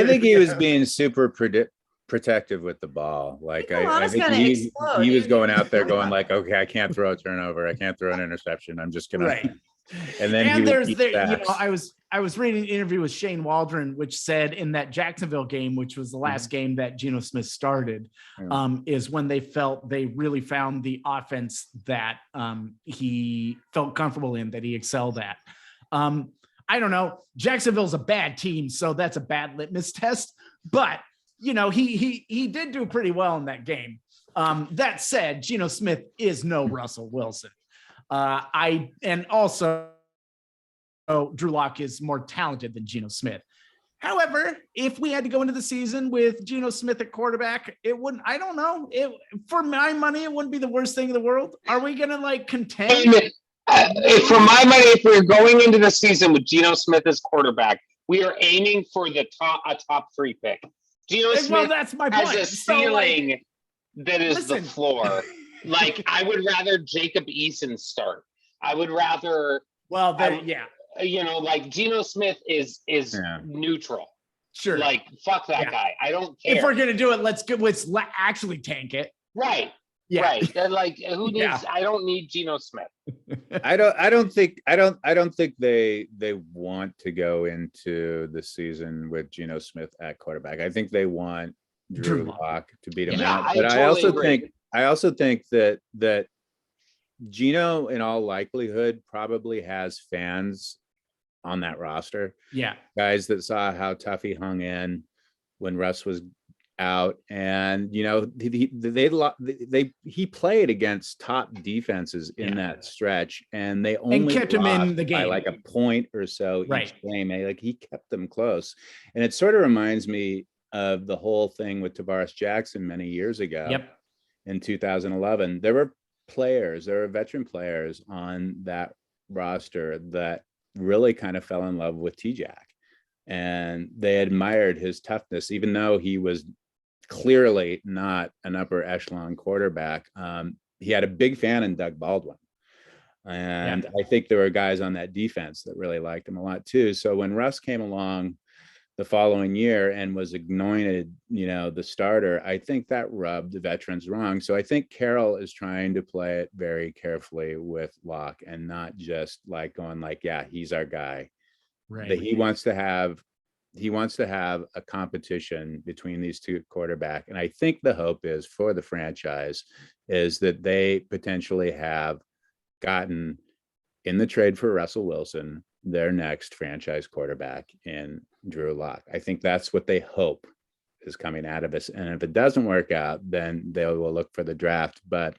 think he was being super protective with the ball. Like I think he was going out there going like, okay, I can't throw a turnover, I can't throw an interception. I'm just gonna right. And then I was reading an interview with Shane Waldron, which said in that Jacksonville game, which was the last game that Geno Smith started, is when they felt they really found the offense that he felt comfortable in, that he excelled at. I don't know. Jacksonville's a bad team, so that's a bad litmus test. But he did do pretty well in that game. That said, Geno Smith is no Russell Wilson. Also Drew Lock is more talented than Geno Smith. However, if we had to go into the season with Geno Smith at quarterback, it wouldn't, I don't know. For my money, it wouldn't be the worst thing in the world. Are we going to contend? For my money, if we're going into the season with Geno Smith as quarterback, we are aiming for a top 3 pick. Geno Smith that's my point. has a ceiling that is the floor. I would rather Jacob Eason start. I would rather. Geno Smith is neutral. Sure. Fuck that guy. I don't care. If we're gonna do it, let's actually tank it. Right. Yeah. Right. Who needs? I don't need Geno Smith. I don't think they want to go into the season with Geno Smith at quarterback. I think they want Drew Lock to beat him out. But I also think that Geno, in all likelihood, probably has fans on that roster. Yeah. Guys that saw how tough he hung in when Russ was out. And, he played against top defenses in that stretch, and they only kept him in the game by a point or so each game. He kept them close. And it sort of reminds me of the whole thing with Tavares Jackson many years ago. Yep. In 2011, there were veteran players on that roster that really kind of fell in love with T-Jack, and they admired his toughness, even though he was clearly not an upper echelon quarterback. He had a big fan in Doug Baldwin. And I think there were guys on that defense that really liked him a lot too. So when Russ came along the following year and was anointed, the starter, I think that rubbed the veterans wrong. So I think Carroll is trying to play it very carefully with Locke, and not just going he's our guy. Right. That he wants to have a competition between these two quarterbacks. And I think the hope is for the franchise is that they potentially have gotten, in the trade for Russell Wilson, their next franchise quarterback in Drew Lock. I think that's what they hope is coming out of this. And if it doesn't work out, then they will look for the draft. But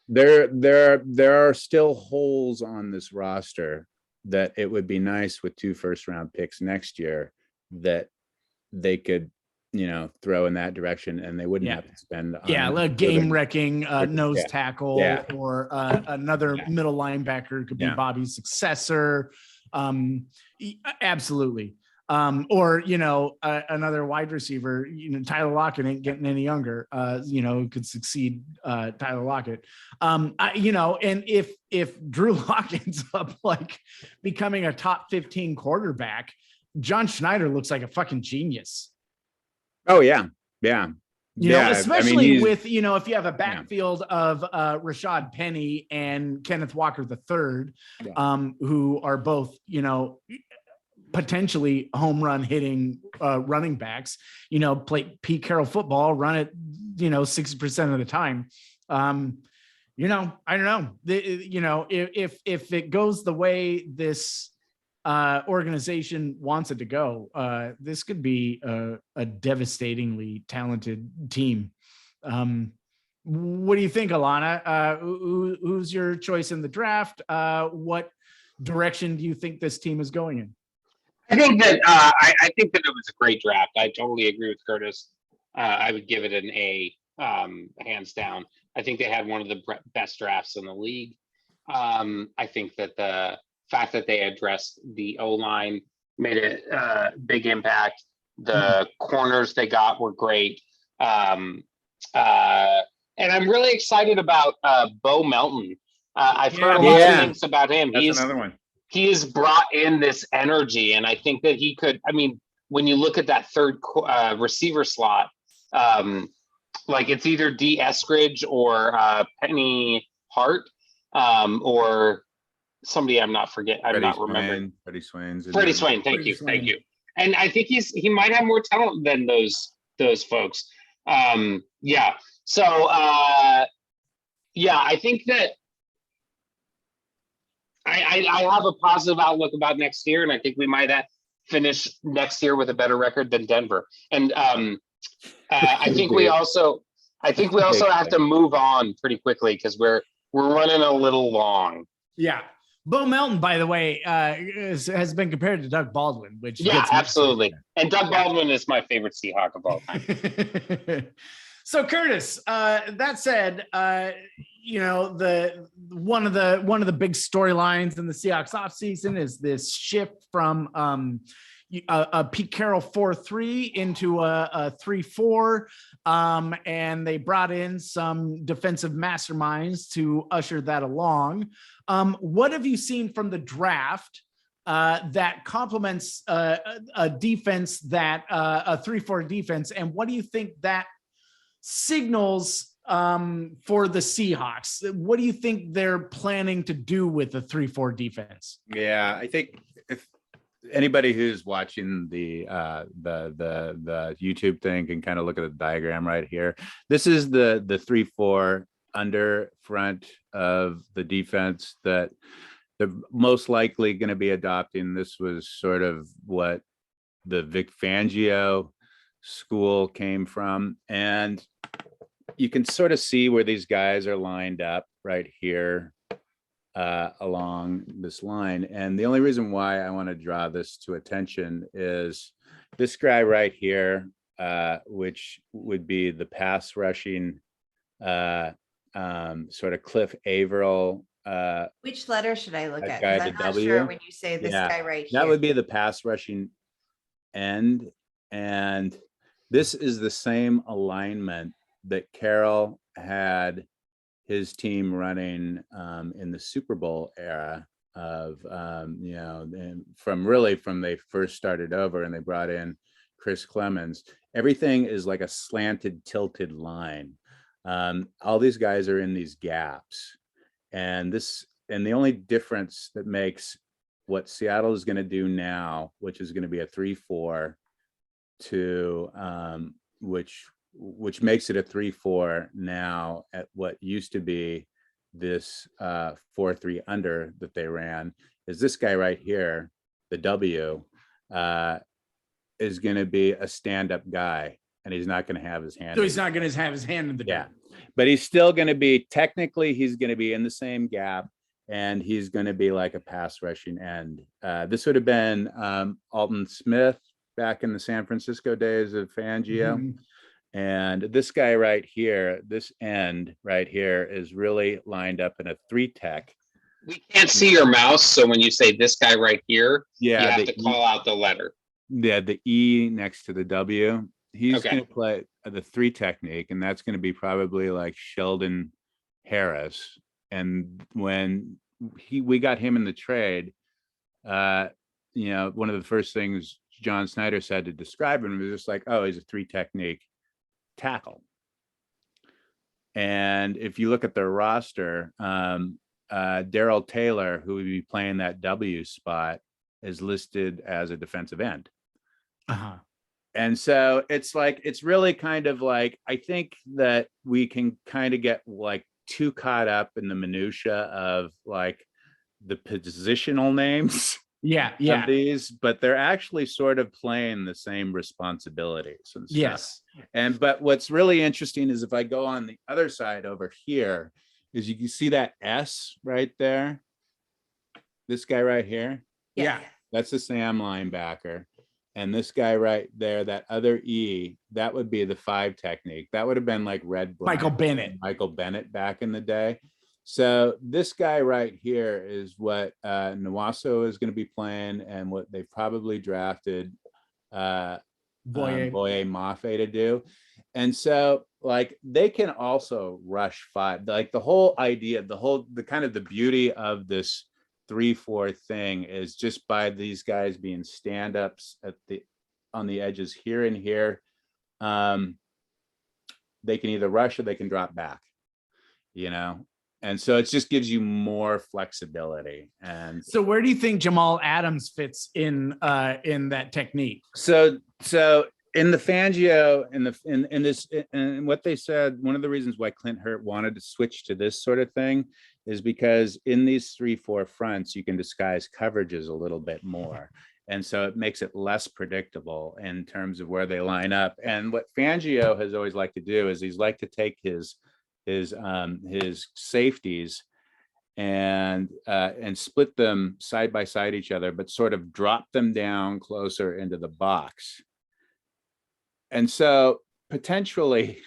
there are still holes on this roster that it would be nice with 2 first-round picks next year that they could, throw in that direction, and they wouldn't have to spend. Like game-wrecking nose tackle or another middle linebacker could be Bobby's successor. Absolutely. Or another wide receiver. Tyler Lockett ain't getting any younger. Could succeed Tyler Lockett. And if Drew Lock ends up becoming a top 15 quarterback, John Schneider looks like a fucking genius. Oh yeah. Especially with if you have a backfield of Rashad Penny and Kenneth Walker III, who are both potentially home run hitting running backs, play Pete Carroll football, run it 60% of the time. I don't know. If it goes the way this organization wants it to go, this could be a devastatingly talented team. What do you think, Alana? Who's your choice in the draft? What direction do you think this team is going in? I think that I think that it was a great draft. I totally agree with Curtis. I would give it an A, hands down. I think they had one of the best drafts in the league. I think that the fact that they addressed the O-line made a big impact. The corners they got were great. And I'm really excited about Bo Melton. I've heard a lot of things about him. That's another one. He has brought in this energy, and I think that he could. I mean, when you look at that third receiver slot, like it's either D. Eskridge or Penny Hart, or somebody I'm not remembering. Freddie Swain's Freddie Swain. Thank you. And I think he might have more talent than those folks. Yeah. So yeah, I think that I have a positive outlook about next year, and I think we might finish next year with a better record than Denver. And I think we also have to move on pretty quickly because we're running a little long. Yeah. Bo Melton, by the way, has been compared to Doug Baldwin, which absolutely. And Doug Baldwin is my favorite Seahawk of all time. So Curtis, that said, one of the big storylines in the Seahawks offseason is this shift from a Pete Carroll 4-3 into a 3-4, and they brought in some defensive masterminds to usher that along. What have you seen from the draft that complements a defense that a 3-4 defense, and what do you think that signals for the Seahawks? What do you think they're planning to do with the 3-4 defense? Yeah, I think if anybody who's watching the YouTube thing can kind of look at the diagram right here. This is the 3-4 under front of the defense that they're most likely going to be adopting. This was sort of what the Vic Fangio school came from, and you can sort of see where these guys are lined up right here along this line. And the only reason why I want to draw this to attention is this guy right here, which would be the pass rushing sort of Cliff Averill. Which letter should I look at? guy, I'm the not W. sure when you say this guy right here. That would be the pass rushing end. And this is the same alignment that Carroll had his team running in the Super Bowl era of, and from they first started over and they brought in Chris Clemens. Everything is like a slanted, tilted line. All these guys are in these gaps. And the only difference that makes what Seattle is going to do now, which is going to be a 3-4 to which makes it a 3-4 now at what used to be this 4-3 under that they ran, is this guy right here, the W, is going to be a stand-up guy, and he's not going to have his hand. So he's not going to have his hand in the dirt. But he's still going to be, technically, he's going to be in the same gap, and he's going to be like a pass rushing end. This would have been Alton Smith back in the San Francisco days of Fangio. Mm-hmm. And this guy right here, this end right here is really lined up in a 3-tech. We can't see your mouse, so when you say this guy right here, you have to call out the letter. Yeah, the E next to the W. He's going to play the 3 technique, and that's going to be probably like Sheldon Harris. And when we got him in the trade, one of the first things John Snyder said to describe him was just like, oh, he's a 3 technique tackle. And if you look at their roster, Darrell Taylor, who would be playing that W spot, is listed as a defensive end. Uh-huh. And so it's really kind of like, I think that we can kind of get like too caught up in the minutia of like the positional names. Of these, but they're actually sort of playing the same responsibilities and stuff. Yes. But what's really interesting is if I go on the other side over here, is you can see that S right there. This guy right here. Yeah. That's the Sam linebacker. And this guy right there, that other E, that would be the 5 technique. That would have been like Red Bryant, Michael Bennett back in the day. So this guy right here is what Nwaso is going to be playing, and what they probably drafted Boye. Boye Mafe to do. And so like they can also rush 5. Like the whole idea, the kind of the beauty of this 3-4 thing is just by these guys being stand-ups on the edges here and here. They can either rush or they can drop back, and so it just gives you more flexibility. And so where do you think Jamal Adams fits in that technique? So in the Fangio in this, and what they said, one of the reasons why Clint Hurt wanted to switch to this sort of thing is because in these 3-4 fronts, you can disguise coverages a little bit more. And so it makes it less predictable in terms of where they line up. And what Fangio has always liked to do is he's like to take his safeties and split them side by side each other, but sort of drop them down closer into the box. And so potentially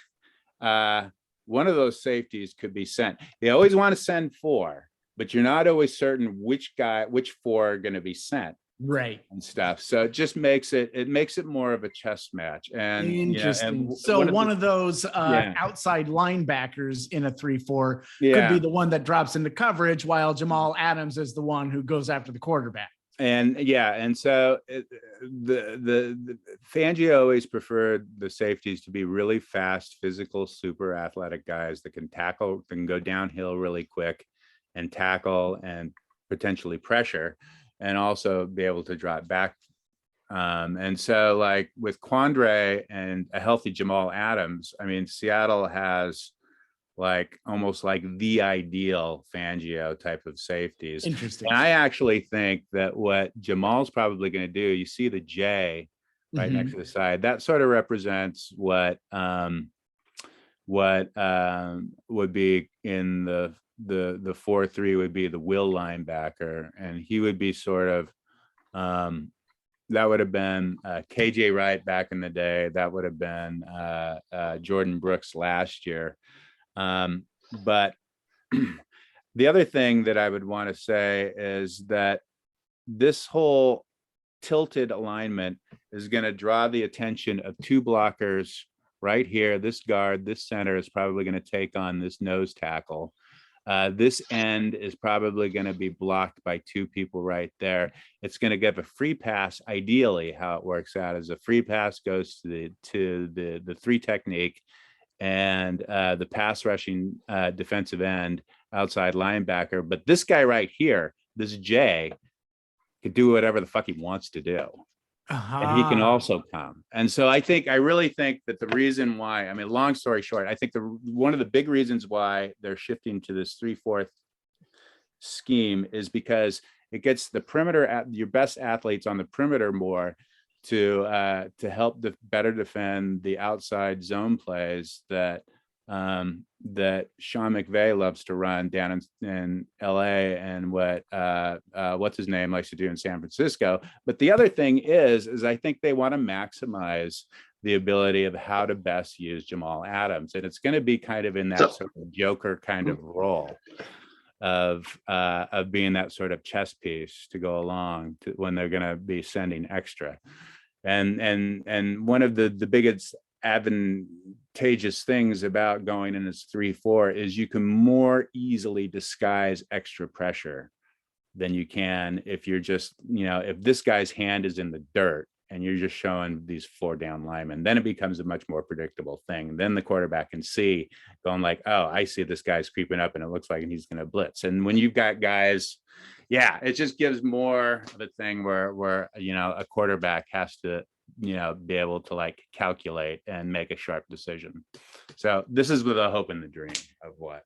one of those safeties could be sent. They always want to send 4, but you're not always certain which 4 are going to be sent. Right. And stuff. So it just makes it more of a chess match. And interesting. So one of those outside linebackers in a 3-4 could be the one that drops into coverage, while Jamal Adams is the one who goes after the quarterback. And so the Fangio always preferred the safeties to be really fast, physical, super athletic guys that can tackle, can go downhill really quick and tackle and potentially pressure, and also be able to drop back. And so like with Quandre and a healthy Jamal Adams, I mean, Seattle has like almost like the ideal Fangio type of safeties. Interesting. And I actually think that what Jamal's probably going to do, you see the J right next to the side, that sort of represents what would be in the 4-3 would be the will linebacker, and he would be sort of that would have been KJ Wright back in the day. That would have been Jordan Brooks last year. But the other thing that I would want to say is that this whole tilted alignment is going to draw the attention of 2 blockers right here. This guard, this center is probably going to take on this nose tackle. This end is probably going to be blocked by 2 people right there. It's going to give a free pass. Ideally, how it works out is a free pass goes to the 3 technique, and the pass rushing defensive end, outside linebacker. But this guy right here, this J, can do whatever the fuck he wants to do. And he can also come. And so I really think that the reason why, I mean, long story short, I think one of the big reasons why they're shifting to this 3-4 scheme is because it gets the perimeter, your best athletes on the perimeter more to help better defend the outside zone plays that Sean McVay loves to run down in LA, and what's his name likes to do in San Francisco. But the other thing is I think they want to maximize the ability of how to best use Jamal Adams, and it's going to be kind of in that sort of Joker kind of role of being that sort of chess piece to go along to when they're going to be sending extra. And one of the biggest advantageous things about going in as 3-4 is you can more easily disguise extra pressure than you can if you're just, if this guy's hand is in the dirt and you're just showing these 4 down linemen, then it becomes a much more predictable thing. Then the quarterback can see going like, oh, I see this guy's creeping up and it looks like he's going to blitz. And when you've got guys, it just gives more of a thing where a quarterback has to be able to like calculate and make a sharp decision. So this is with a hope and the dream of what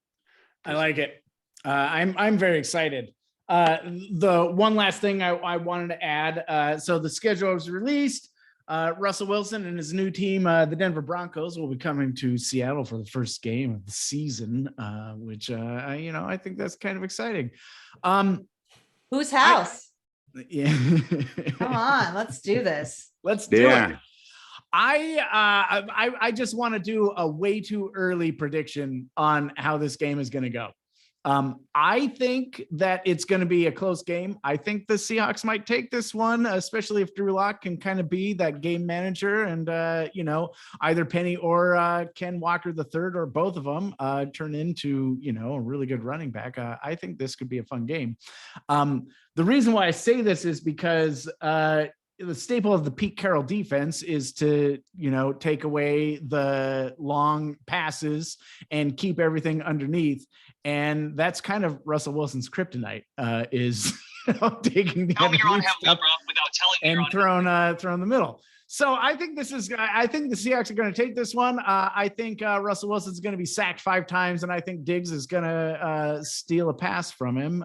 I like it. I'm very excited. The one last thing I wanted to add, so the schedule was released. Russell Wilson and his new team, the Denver Broncos, will be coming to Seattle for the first game of the season, which I think that's kind of exciting. Whose house? Come on, let's do this. Let's do it. I just want to do a way too early prediction on how this game is going to go. I think that it's going to be a close game. I think the Seahawks might take this one, especially if Drew Lock can kind of be that game manager and, either Penny or Ken Walker the third or both of them turn into, a really good running back. I think this could be a fun game. The reason why I say this is because the staple of the Pete Carroll defense is to, take away the long passes and keep everything underneath. And that's kind of Russell Wilson's kryptonite, is taking the underneath stuff and throwing the middle. So I think the Seahawks are going to take this one. I think Russell Wilson's going to be sacked 5 times, and I think Diggs is going to steal a pass from him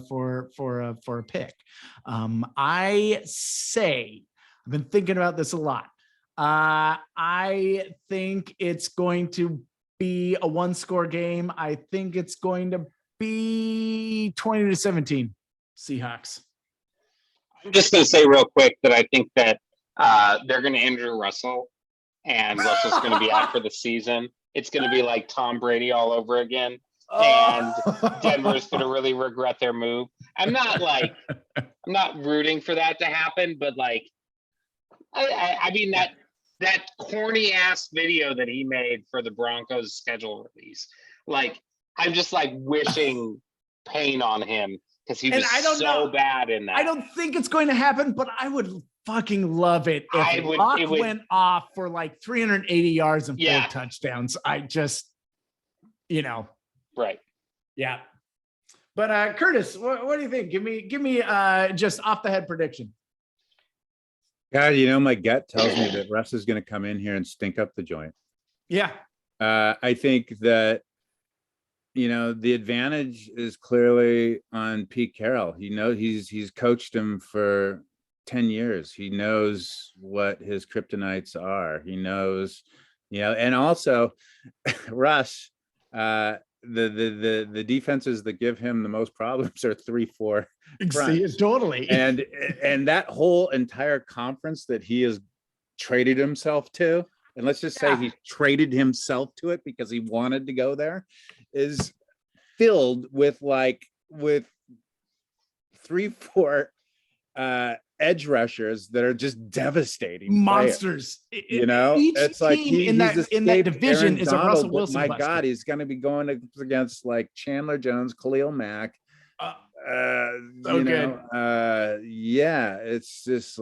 for a pick. I say, I've been thinking about this a lot. I think it's going to be a 1-score game. I think it's going to be 20-17 Seahawks. I'm just going to say real quick that I think that they're going to injure Russell, and Russell's going to be out for the season. It's going to be like Tom Brady all over again, and Denver's going to really regret their move. I'm not rooting for that to happen, but I mean that corny ass video that he made for the Broncos schedule release, I'm just wishing pain on him because he was so bad in that. I don't think it's going to happen, but I would fucking love it if Locke went off for 380 yards and 4 touchdowns. I just, right. Yeah. But Curtis, what do you think? Give me just off the head prediction. God, my gut tells me that Russ is going to come in here and stink up the joint. Yeah. I think that, the advantage is clearly on Pete Carroll. He's coached him for 10 years. He knows what his kryptonites are. He knows, and also Russ, the defenses that give him the most problems are 3-4 fronts. Totally. And that whole entire conference that he has traded himself to, and let's just say he traded himself to it because he wanted to go there, is filled with 3-4 edge rushers that are just devastating monsters. It's like in that division Aaron is Donald, a Russell Wilson. My buster. God, he's going to be going against Chandler Jones, Khalil Mack. Good. It's just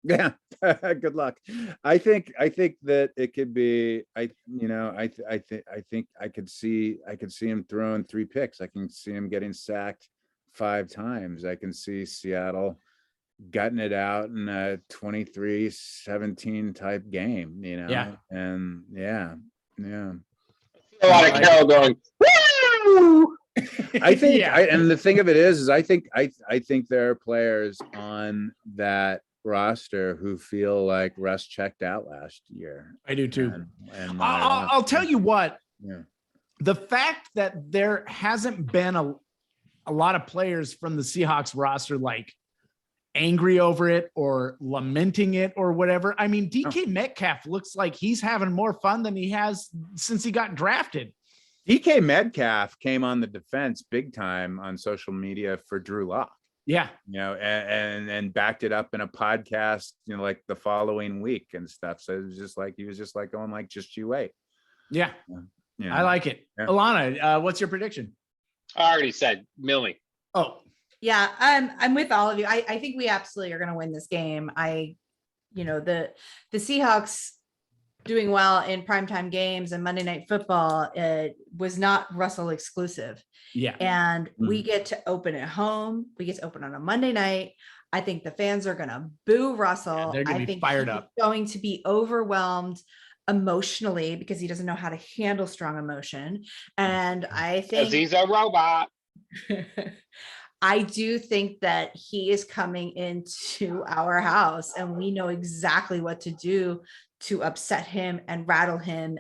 good luck. I think that it could be. I think I could see him throwing 3 picks. I can see him getting sacked 5 times. I can see Seattle gutting it out in a 23-17 type game, and yeah. A lot of Carroll going, woo! I think, and the thing of it is I think there are players on that roster who feel like Russ checked out last year. I do too. And I'll tell you what, yeah. The fact that there hasn't been a lot of players from the Seahawks roster angry over it or lamenting it or whatever. I mean, DK Metcalf looks like he's having more fun than he has since he got drafted. DK Metcalf came on the defense big time on social media for Drew Lock. Yeah. And backed it up in a podcast, the following week and stuff. So it was just he was just going just you wait. Yeah. I like it. Yeah. Alana, what's your prediction? I already said Millie. Oh, yeah. I'm with all of you. I think we absolutely are going to win this game. The Seahawks doing well in primetime games and Monday Night Football, it was not Russell exclusive. Yeah. And we get to open at home. We get to open on a Monday night. I think the fans are going to boo Russell. Yeah, they're going to be fired up. Going to be overwhelmed emotionally because he doesn't know how to handle strong emotion. And I think he's a robot. I do think that he is coming into our house and we know exactly what to do to upset him and rattle him.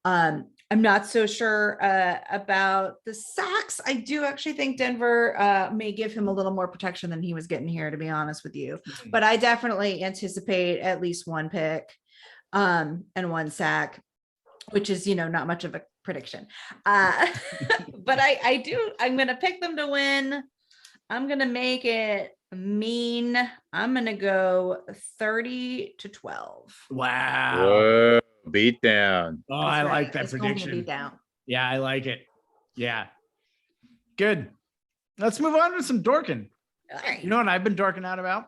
I'm not so sure about the sacks. I do actually think Denver may give him a little more protection than he was getting here, to be honest with you. But I definitely anticipate at least 1 pick and 1 sack, which is, not much of a prediction. But I'm going to pick them to win. I'm going to make it mean. I'm going to go 30-12. Wow. Whoa, beat down. Oh, That's I right. like that It's going to be prediction. down. Yeah, I like it. Yeah. Good. Let's move on to some dorking. All right. You know what I've been dorking out about?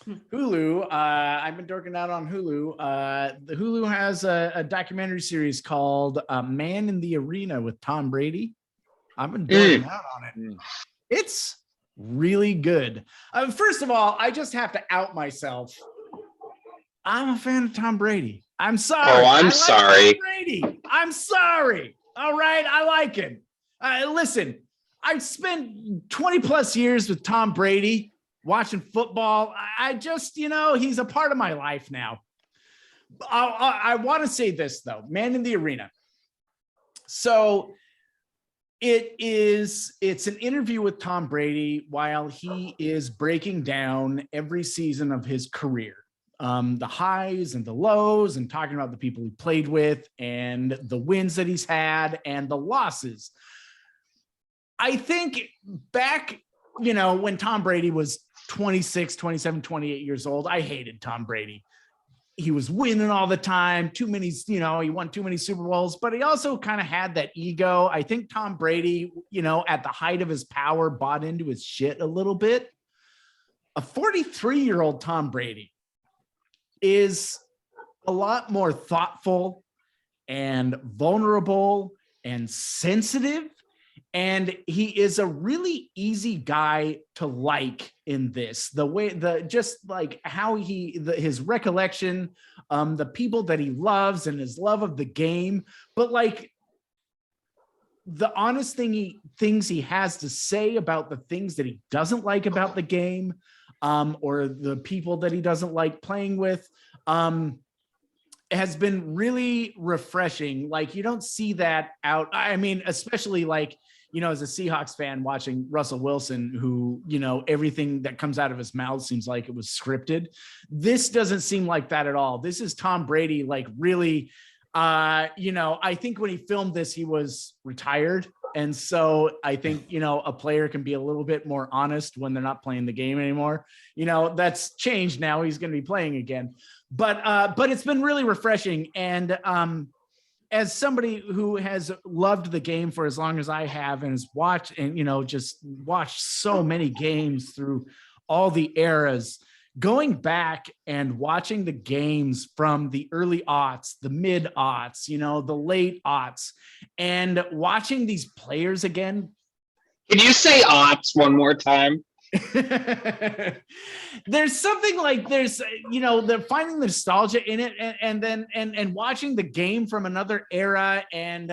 Hmm. Hulu. I've been dorking out on Hulu. The Hulu has a documentary series called Man in the Arena with Tom Brady. I've been dorking out on it. Mm. It's really good. First of all, I just have to out myself. I'm a fan of Tom Brady. I'm sorry. Oh, I I'm like sorry. Tom Brady. I'm sorry. All right. I like him. Listen, I've spent 20 plus years with Tom Brady watching football. I just, he's a part of my life now. I want to say this though, Man in the Arena. So it's an interview with Tom Brady while he is breaking down every season of his career. The highs and the lows, and talking about the people he played with and the wins that he's had and the losses. I think back, when Tom Brady was 26, 27, 28 years old, I hated Tom Brady. He was winning all the time, too many, he won too many Super Bowls, but he also kind of had that ego. I think Tom Brady, at the height of his power, bought into his shit a little bit. A 43-year-old Tom Brady is a lot more thoughtful and vulnerable and sensitive. And he is a really easy guy to like in this. The way, just like how his recollection, the people that he loves and his love of the game, but like the honest things he has to say about the things that he doesn't like about the game, or the people that he doesn't like playing with, has been really refreshing. Like you don't see that out. I mean, especially like, as a Seahawks fan watching Russell Wilson, who, everything that comes out of his mouth seems like it was scripted. This doesn't seem like that at all. This is Tom Brady, like really, I think when he filmed this, he was retired. And so I think, a player can be a little bit more honest when they're not playing the game anymore. That's changed now. He's going to be playing again. But it's been really refreshing. And as somebody who has loved the game for as long as I have and has watched and, just watched so many games through all the eras, going back and watching the games from the early aughts, the mid aughts, the late aughts, and watching these players again. Can you say aughts one more time? There's something like they're finding the nostalgia in it, and watching the game from another era, and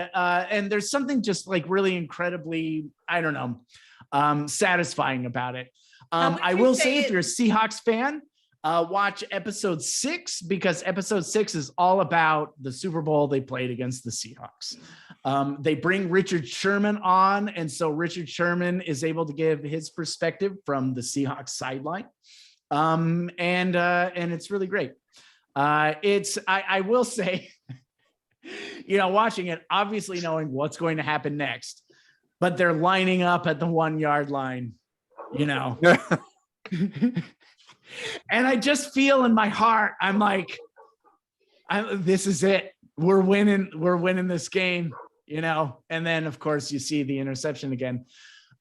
there's something just like really incredibly, I don't know, satisfying about it. I will say if you're a Seahawks fan, watch episode 6, because episode 6 is all about the Super Bowl they played against the Seahawks. They bring Richard Sherman on, and so Richard Sherman is able to give his perspective from the Seahawks sideline, and it's really great. I will say, watching it, obviously knowing what's going to happen next, but they're lining up at the 1-yard line, and I just feel in my heart, I'm like, this is it. We're winning this game. And then of course you see the interception again.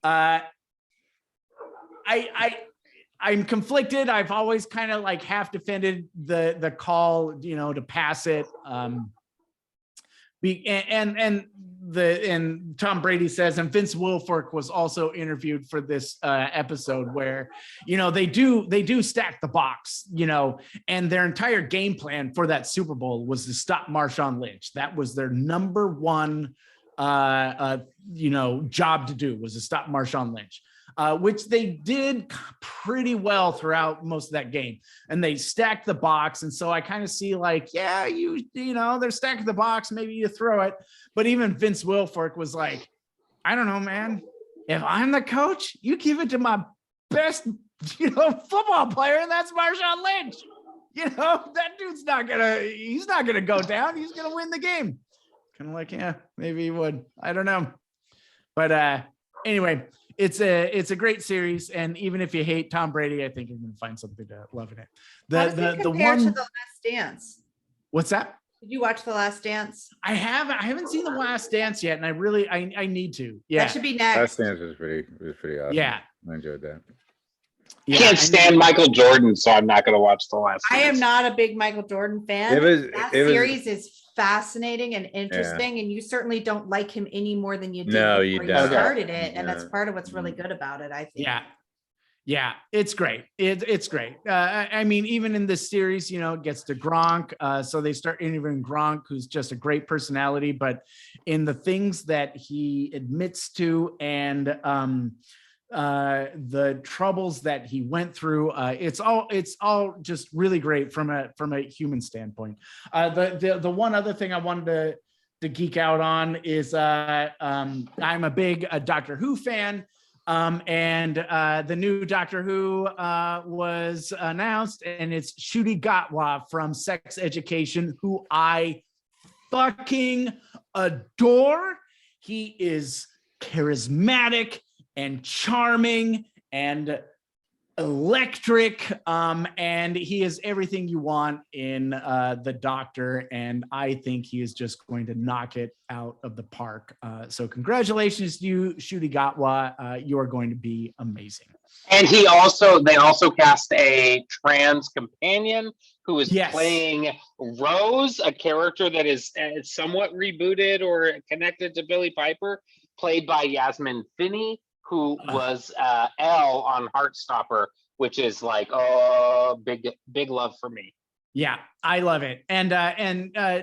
I'm conflicted. I've always kind of like half defended the call, to pass it. And Tom Brady says, and Vince Wilfork was also interviewed for this episode where, they do stack the box, and their entire game plan for that Super Bowl was to stop Marshawn Lynch. That was their number one, job to do, was to stop Marshawn Lynch. Which they did pretty well throughout most of that game, and they stacked the box. And so I kind of see like, yeah, they're stacking the box. Maybe you throw it, but even Vince Wilfork was like, I don't know, man. If I'm the coach, you give it to my best, football player, and that's Marshawn Lynch. That dude's he's not gonna go down. He's gonna win the game. kind of like, yeah, maybe he would. I don't know. But anyway, it's a great series, and even if you hate Tom Brady, I think you're going to find something to love in it. How does it compare to The Last Dance? What's that? Did you watch The Last Dance? I haven't seen The Last Dance yet, and I need to. Yeah, That should be Last next. Dance was pretty awesome. Yeah. I enjoyed that. I can't stand Michael Jordan, so I'm not going to watch The Last I Dance. am not a big Michael Jordan fan. That series is fascinating and interesting, and you certainly don't like him any more than you did No, you before you don't. started it, and Yeah. that's part of what's really good about it, I think. Yeah, it's great. It's great. I mean, even in this series, you know, it gets to Gronk. So they start interviewing Gronk, who's just a great personality, but in the things that he admits to and the troubles that he went through, it's all just really great from a human standpoint. The one other thing I wanted to geek out on is I'm a big Doctor Who fan. And the new Doctor Who was announced, and it's Ncuti Gatwa from Sex Education, who I fucking adore. He is charismatic and charming and electric, and he is everything you want in the Doctor, and I think he is just going to knock it out of the park. So congratulations to you, Ncuti Gatwa. You are going to be amazing. And they also cast a trans companion who is playing Rose, a character that is somewhat rebooted or connected to Billie Piper, played by Yasmin Finney, who was Elle on Heartstopper, which is like, big love for me. Yeah, I love it. And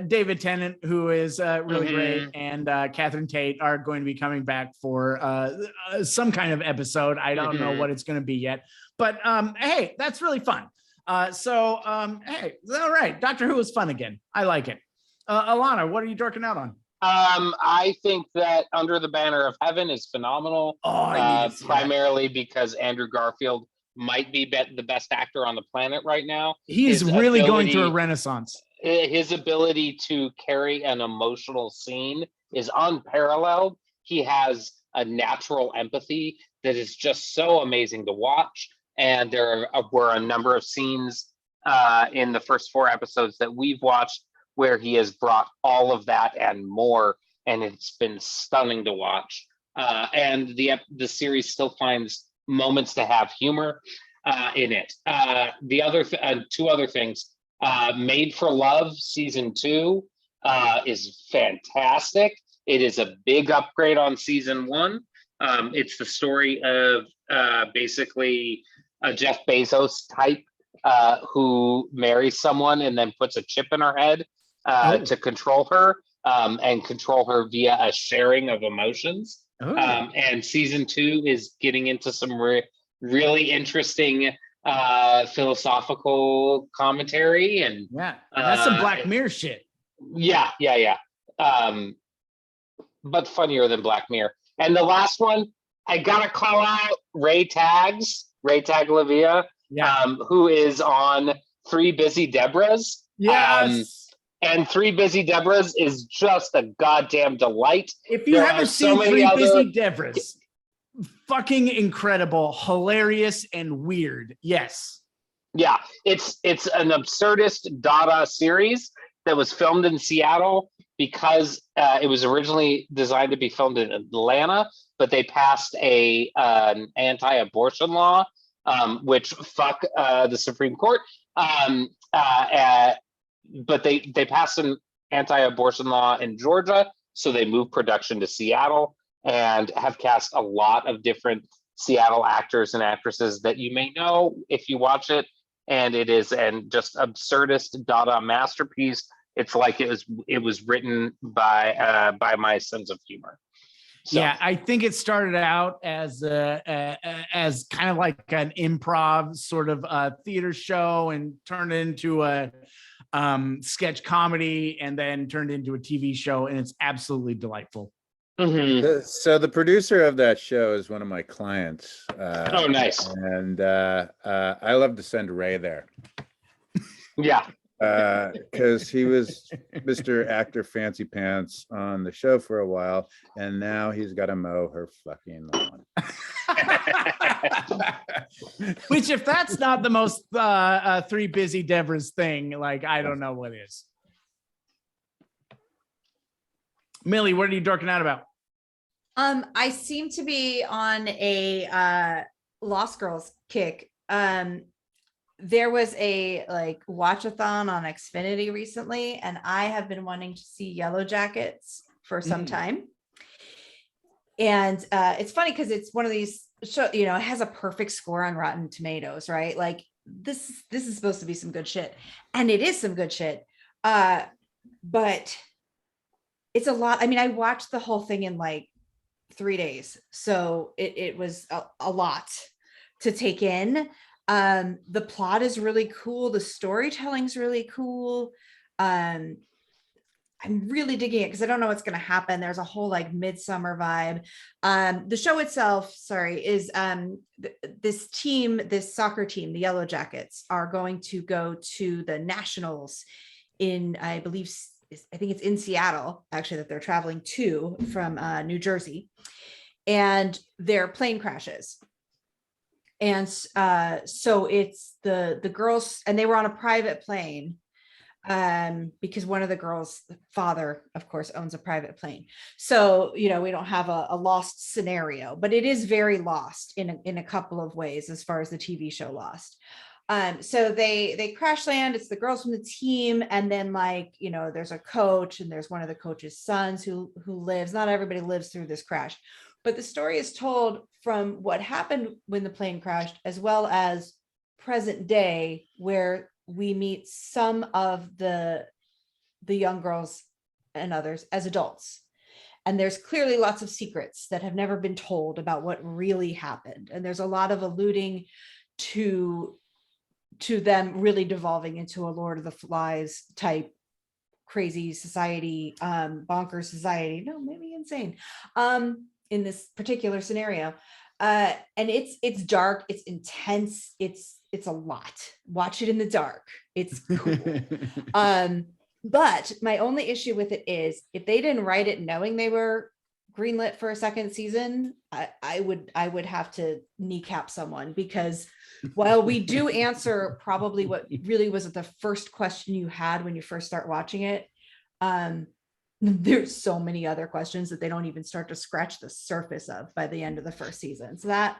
David Tennant, who is really great, and Catherine Tate are going to be coming back for some kind of episode. I don't know what it's going to be yet, but hey, that's really fun. Hey, all right, Doctor Who is fun again. I like it. Alana, what are you dorking out on? I think that Under the Banner of Heaven is phenomenal. Primarily because Andrew Garfield might be the best actor on the planet right now. He is really going through a renaissance. His ability to carry an emotional scene is unparalleled. He has a natural empathy that is just so amazing to watch. And there were a number of scenes in the first 4 episodes that we've watched where he has brought all of that and more, and it's been stunning to watch. And the series still finds moments to have humor in it. The other 2 other things, Made for Love season 2 is fantastic. It is a big upgrade on season 1. It's the story of basically a Jeff Bezos type who marries someone and then puts a chip in her head to control her and control her via a sharing of emotions. And season 2 is getting into some really interesting philosophical commentary and that's some Black Mirror shit. Yeah. But funnier than Black Mirror. And the last one, I gotta call out Ray Tagliavia, who is on Three Busy Debras. And Three Busy Debras is just a goddamn delight. If you haven't seen Three Busy Debras, fucking incredible, hilarious, and weird. Yes. Yeah, it's an absurdist Dada series that was filmed in Seattle because it was originally designed to be filmed in Atlanta, but they passed an anti-abortion law, which fuck the Supreme Court. But they passed an anti-abortion law in Georgia, so they moved production to Seattle and have cast a lot of different Seattle actors and actresses that you may know if you watch it. And it is just absurdist Dada masterpiece. It's like it was written by my sense of humor. So. Yeah, I think it started out as kind of like an improv sort of theater show and turned into a sketch comedy and then turned into a TV show, and it's absolutely delightful. So the producer of that show is one of my clients. Oh, nice. And I love to send Ray there. Yeah. because he was Mr. Actor Fancy Pants on the show for a while, and now he's got to mow her fucking lawn. Which, if that's not the most three busy Devers thing, like, I don't know what is. Millie, what are you dorking out about? I seem to be on a Lost Girls kick. There was a like watch-a-thon on Xfinity recently, and I have been wanting to see Yellow Jackets for some time. And it's funny because it's one of these show, you know, it has a perfect score on Rotten Tomatoes, right? Like this is supposed to be some good shit, and it is some good shit. But it's a lot. I mean, I watched the whole thing in like 3 days, so it was a lot to take in. The plot is really cool. The storytelling's really cool. I'm really digging it because I don't know what's going to happen. There's a whole like midsummer vibe. The show itself, is this team, this soccer team, the Yellow Jackets, are going to go to the Nationals in, I think it's in Seattle, actually, that they're traveling to from New Jersey, and their plane crashes. And so it's the girls, and they were on a private plane because one of the girls' father, of course, owns a private plane. So, you know, we don't have a lost scenario, but it is very lost in a couple of ways as far as the TV show Lost. So they crash land. It's the girls from the team, and then, like, you know, there's a coach, and there's one of the coach's sons who lives. Not everybody lives through this crash, but the story is told from what happened when the plane crashed, as well as present day, where we meet some of the young girls and others as adults. And there's clearly lots of secrets that have never been told about what really happened. And there's a lot of alluding to them really devolving into a Lord of the Flies type crazy society, bonkers society, no, maybe insane, in this particular scenario. And it's dark, it's intense, it's a lot. Watch it in the dark. It's cool. But my only issue with it is, if they didn't write it knowing they were greenlit for a second season, I would have to kneecap someone, because while we do answer probably what really was the first question you had when you first start watching it, there's so many other questions that they don't even start to scratch the surface of by the end of the first season. So that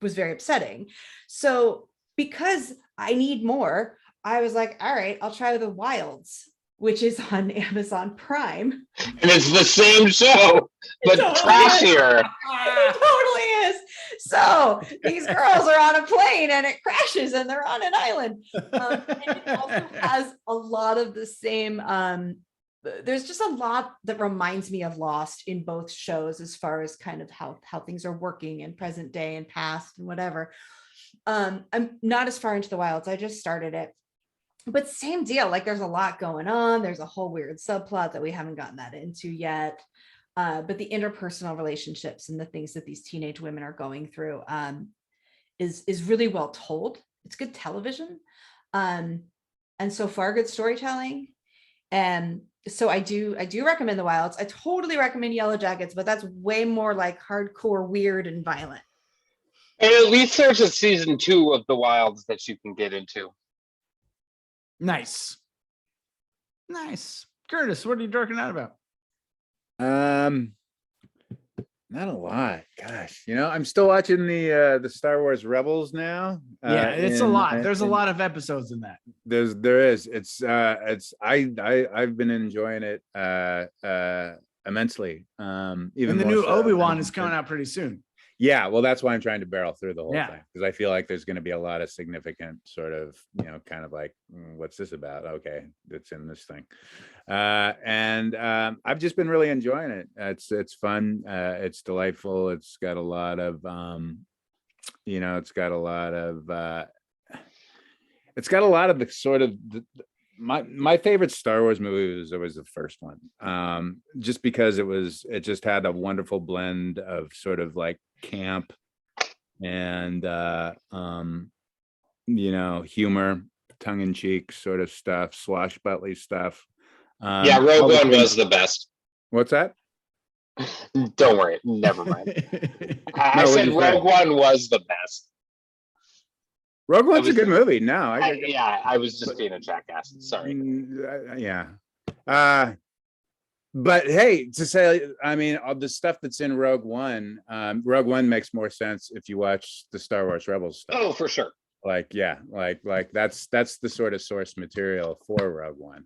was very upsetting. So because I need more, I was like, all right, I'll try The Wilds, which is on Amazon Prime. And it's the same show, but trashier. It totally is. So these girls are on a plane and it crashes and they're on an island. And it also has a lot of the same, there's just a lot that reminds me of Lost in both shows, as far as kind of how things are working in present day and past and whatever. I'm not as far into The Wilds. I just started it. But same deal, like there's a lot going on. There's a whole weird subplot that we haven't gotten that into yet. But the interpersonal relationships and the things that these teenage women are going through is really well told. It's good television. And so far, good storytelling. And so I do recommend The Wilds. I totally recommend Yellow Jackets, but that's way more like hardcore, weird, and violent. And at least there's a season 2 of The Wilds that you can get into. Nice. Curtis, what are you dorking out about? Not a lot. Gosh, you know, I'm still watching the Star Wars Rebels now. Yeah, it's a lot. There's a lot of episodes in that. There is. I've been enjoying it immensely. Even and the new Obi-Wan is coming out pretty soon. Yeah, well, that's why I'm trying to barrel through the whole thing, because I feel like there's going to be a lot of significant sort of, you know, kind of like, what's this about? Okay, it's in this thing. And I've just been really enjoying it. It's fun. It's delightful. It's got a lot of, you know, it's got a lot of the sort of my favorite Star Wars movie was always the first one, just because it just had a wonderful blend of sort of like camp and you know, humor. tongue-in-cheek sort of stuff, swashbuckly stuff. Yeah, Rogue all the One things- was the best. What's that? Don't worry, never mind. I No, what'd said you say? Rogue One was the best. Rogue One's a was- good movie. No, I was just being a jackass. Sorry. Yeah. But hey, to say, I mean, all the stuff that's in Rogue One makes more sense if you watch the Star Wars Rebels stuff. Oh, for sure. Like, yeah, like that's the sort of source material for Rogue One.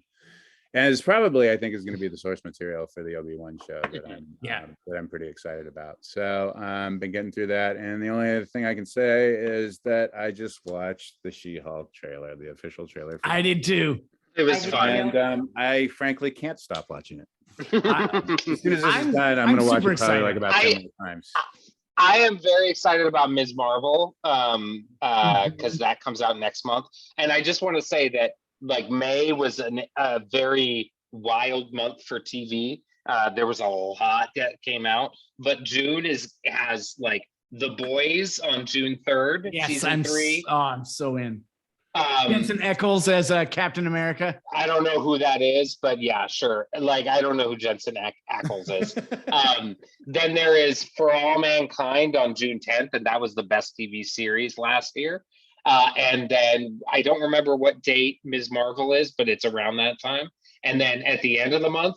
And it's probably, I think, is going to be the source material for the Obi-Wan show that I'm pretty excited about. So been getting through that. And the only other thing I can say is that I just watched the She-Hulk trailer, the official trailer. I did too. It was I did fun. And I frankly can't stop watching it. As soon as this I'm- is done, I'm I'm going to watch super it probably excited. like about 10 more times. I am very excited about Ms. Marvel because that comes out next month. And I just want to say that like May was a very wild month for TV. There was a lot that came out, but June has like The Boys on June 3rd, Yes, season 3. I'm so in. Um, Jensen Ackles as Captain America. I don't know who that is, but yeah, sure. Like, I don't know who Jensen Ackles is. Then there is For All Mankind on June 10th, and that was the best TV series last year. And then I don't remember what date Ms. Marvel is, but it's around that time. And then at the end of the month,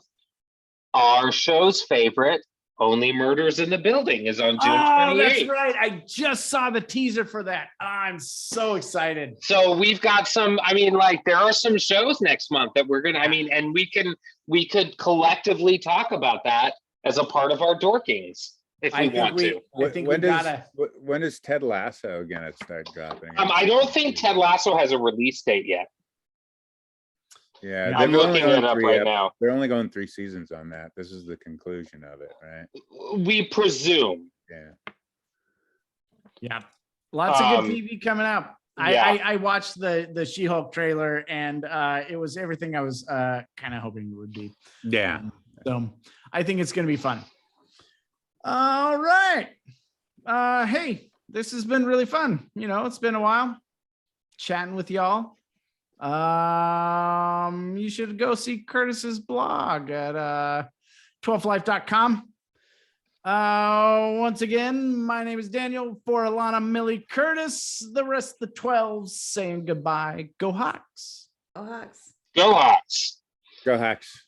our show's favorite, Only Murders in the Building, is on June 28th. That's right. I just saw the teaser for that. I'm so excited. So we've got some, I mean, like there are some shows next month that we're gonna, I mean, and we could collectively talk about that as a part of our dorkings if we want to. I think we gotta. When is Ted Lasso gonna start dropping? I don't think Ted Lasso has a release date yet. Yeah, Yeah, I'm they've only looking it gone up right now. They're only going 3 seasons on that. This is the conclusion of it, right? We presume. Yeah. Yeah, lots of good Um, TV coming out. yeah. I watched the She-Hulk trailer, and it was everything I was kind of hoping it would be. Yeah. So I think it's going to be fun. All right. Hey, this has been really fun. You know, it's been a while chatting with y'all. You should go see Curtis's blog at 12life.com. Once again, my name is Daniel for Alana Millie Curtis. The rest of the 12s saying goodbye. Go Hawks. Oh, Hawks. Go Hawks. Go Hacks.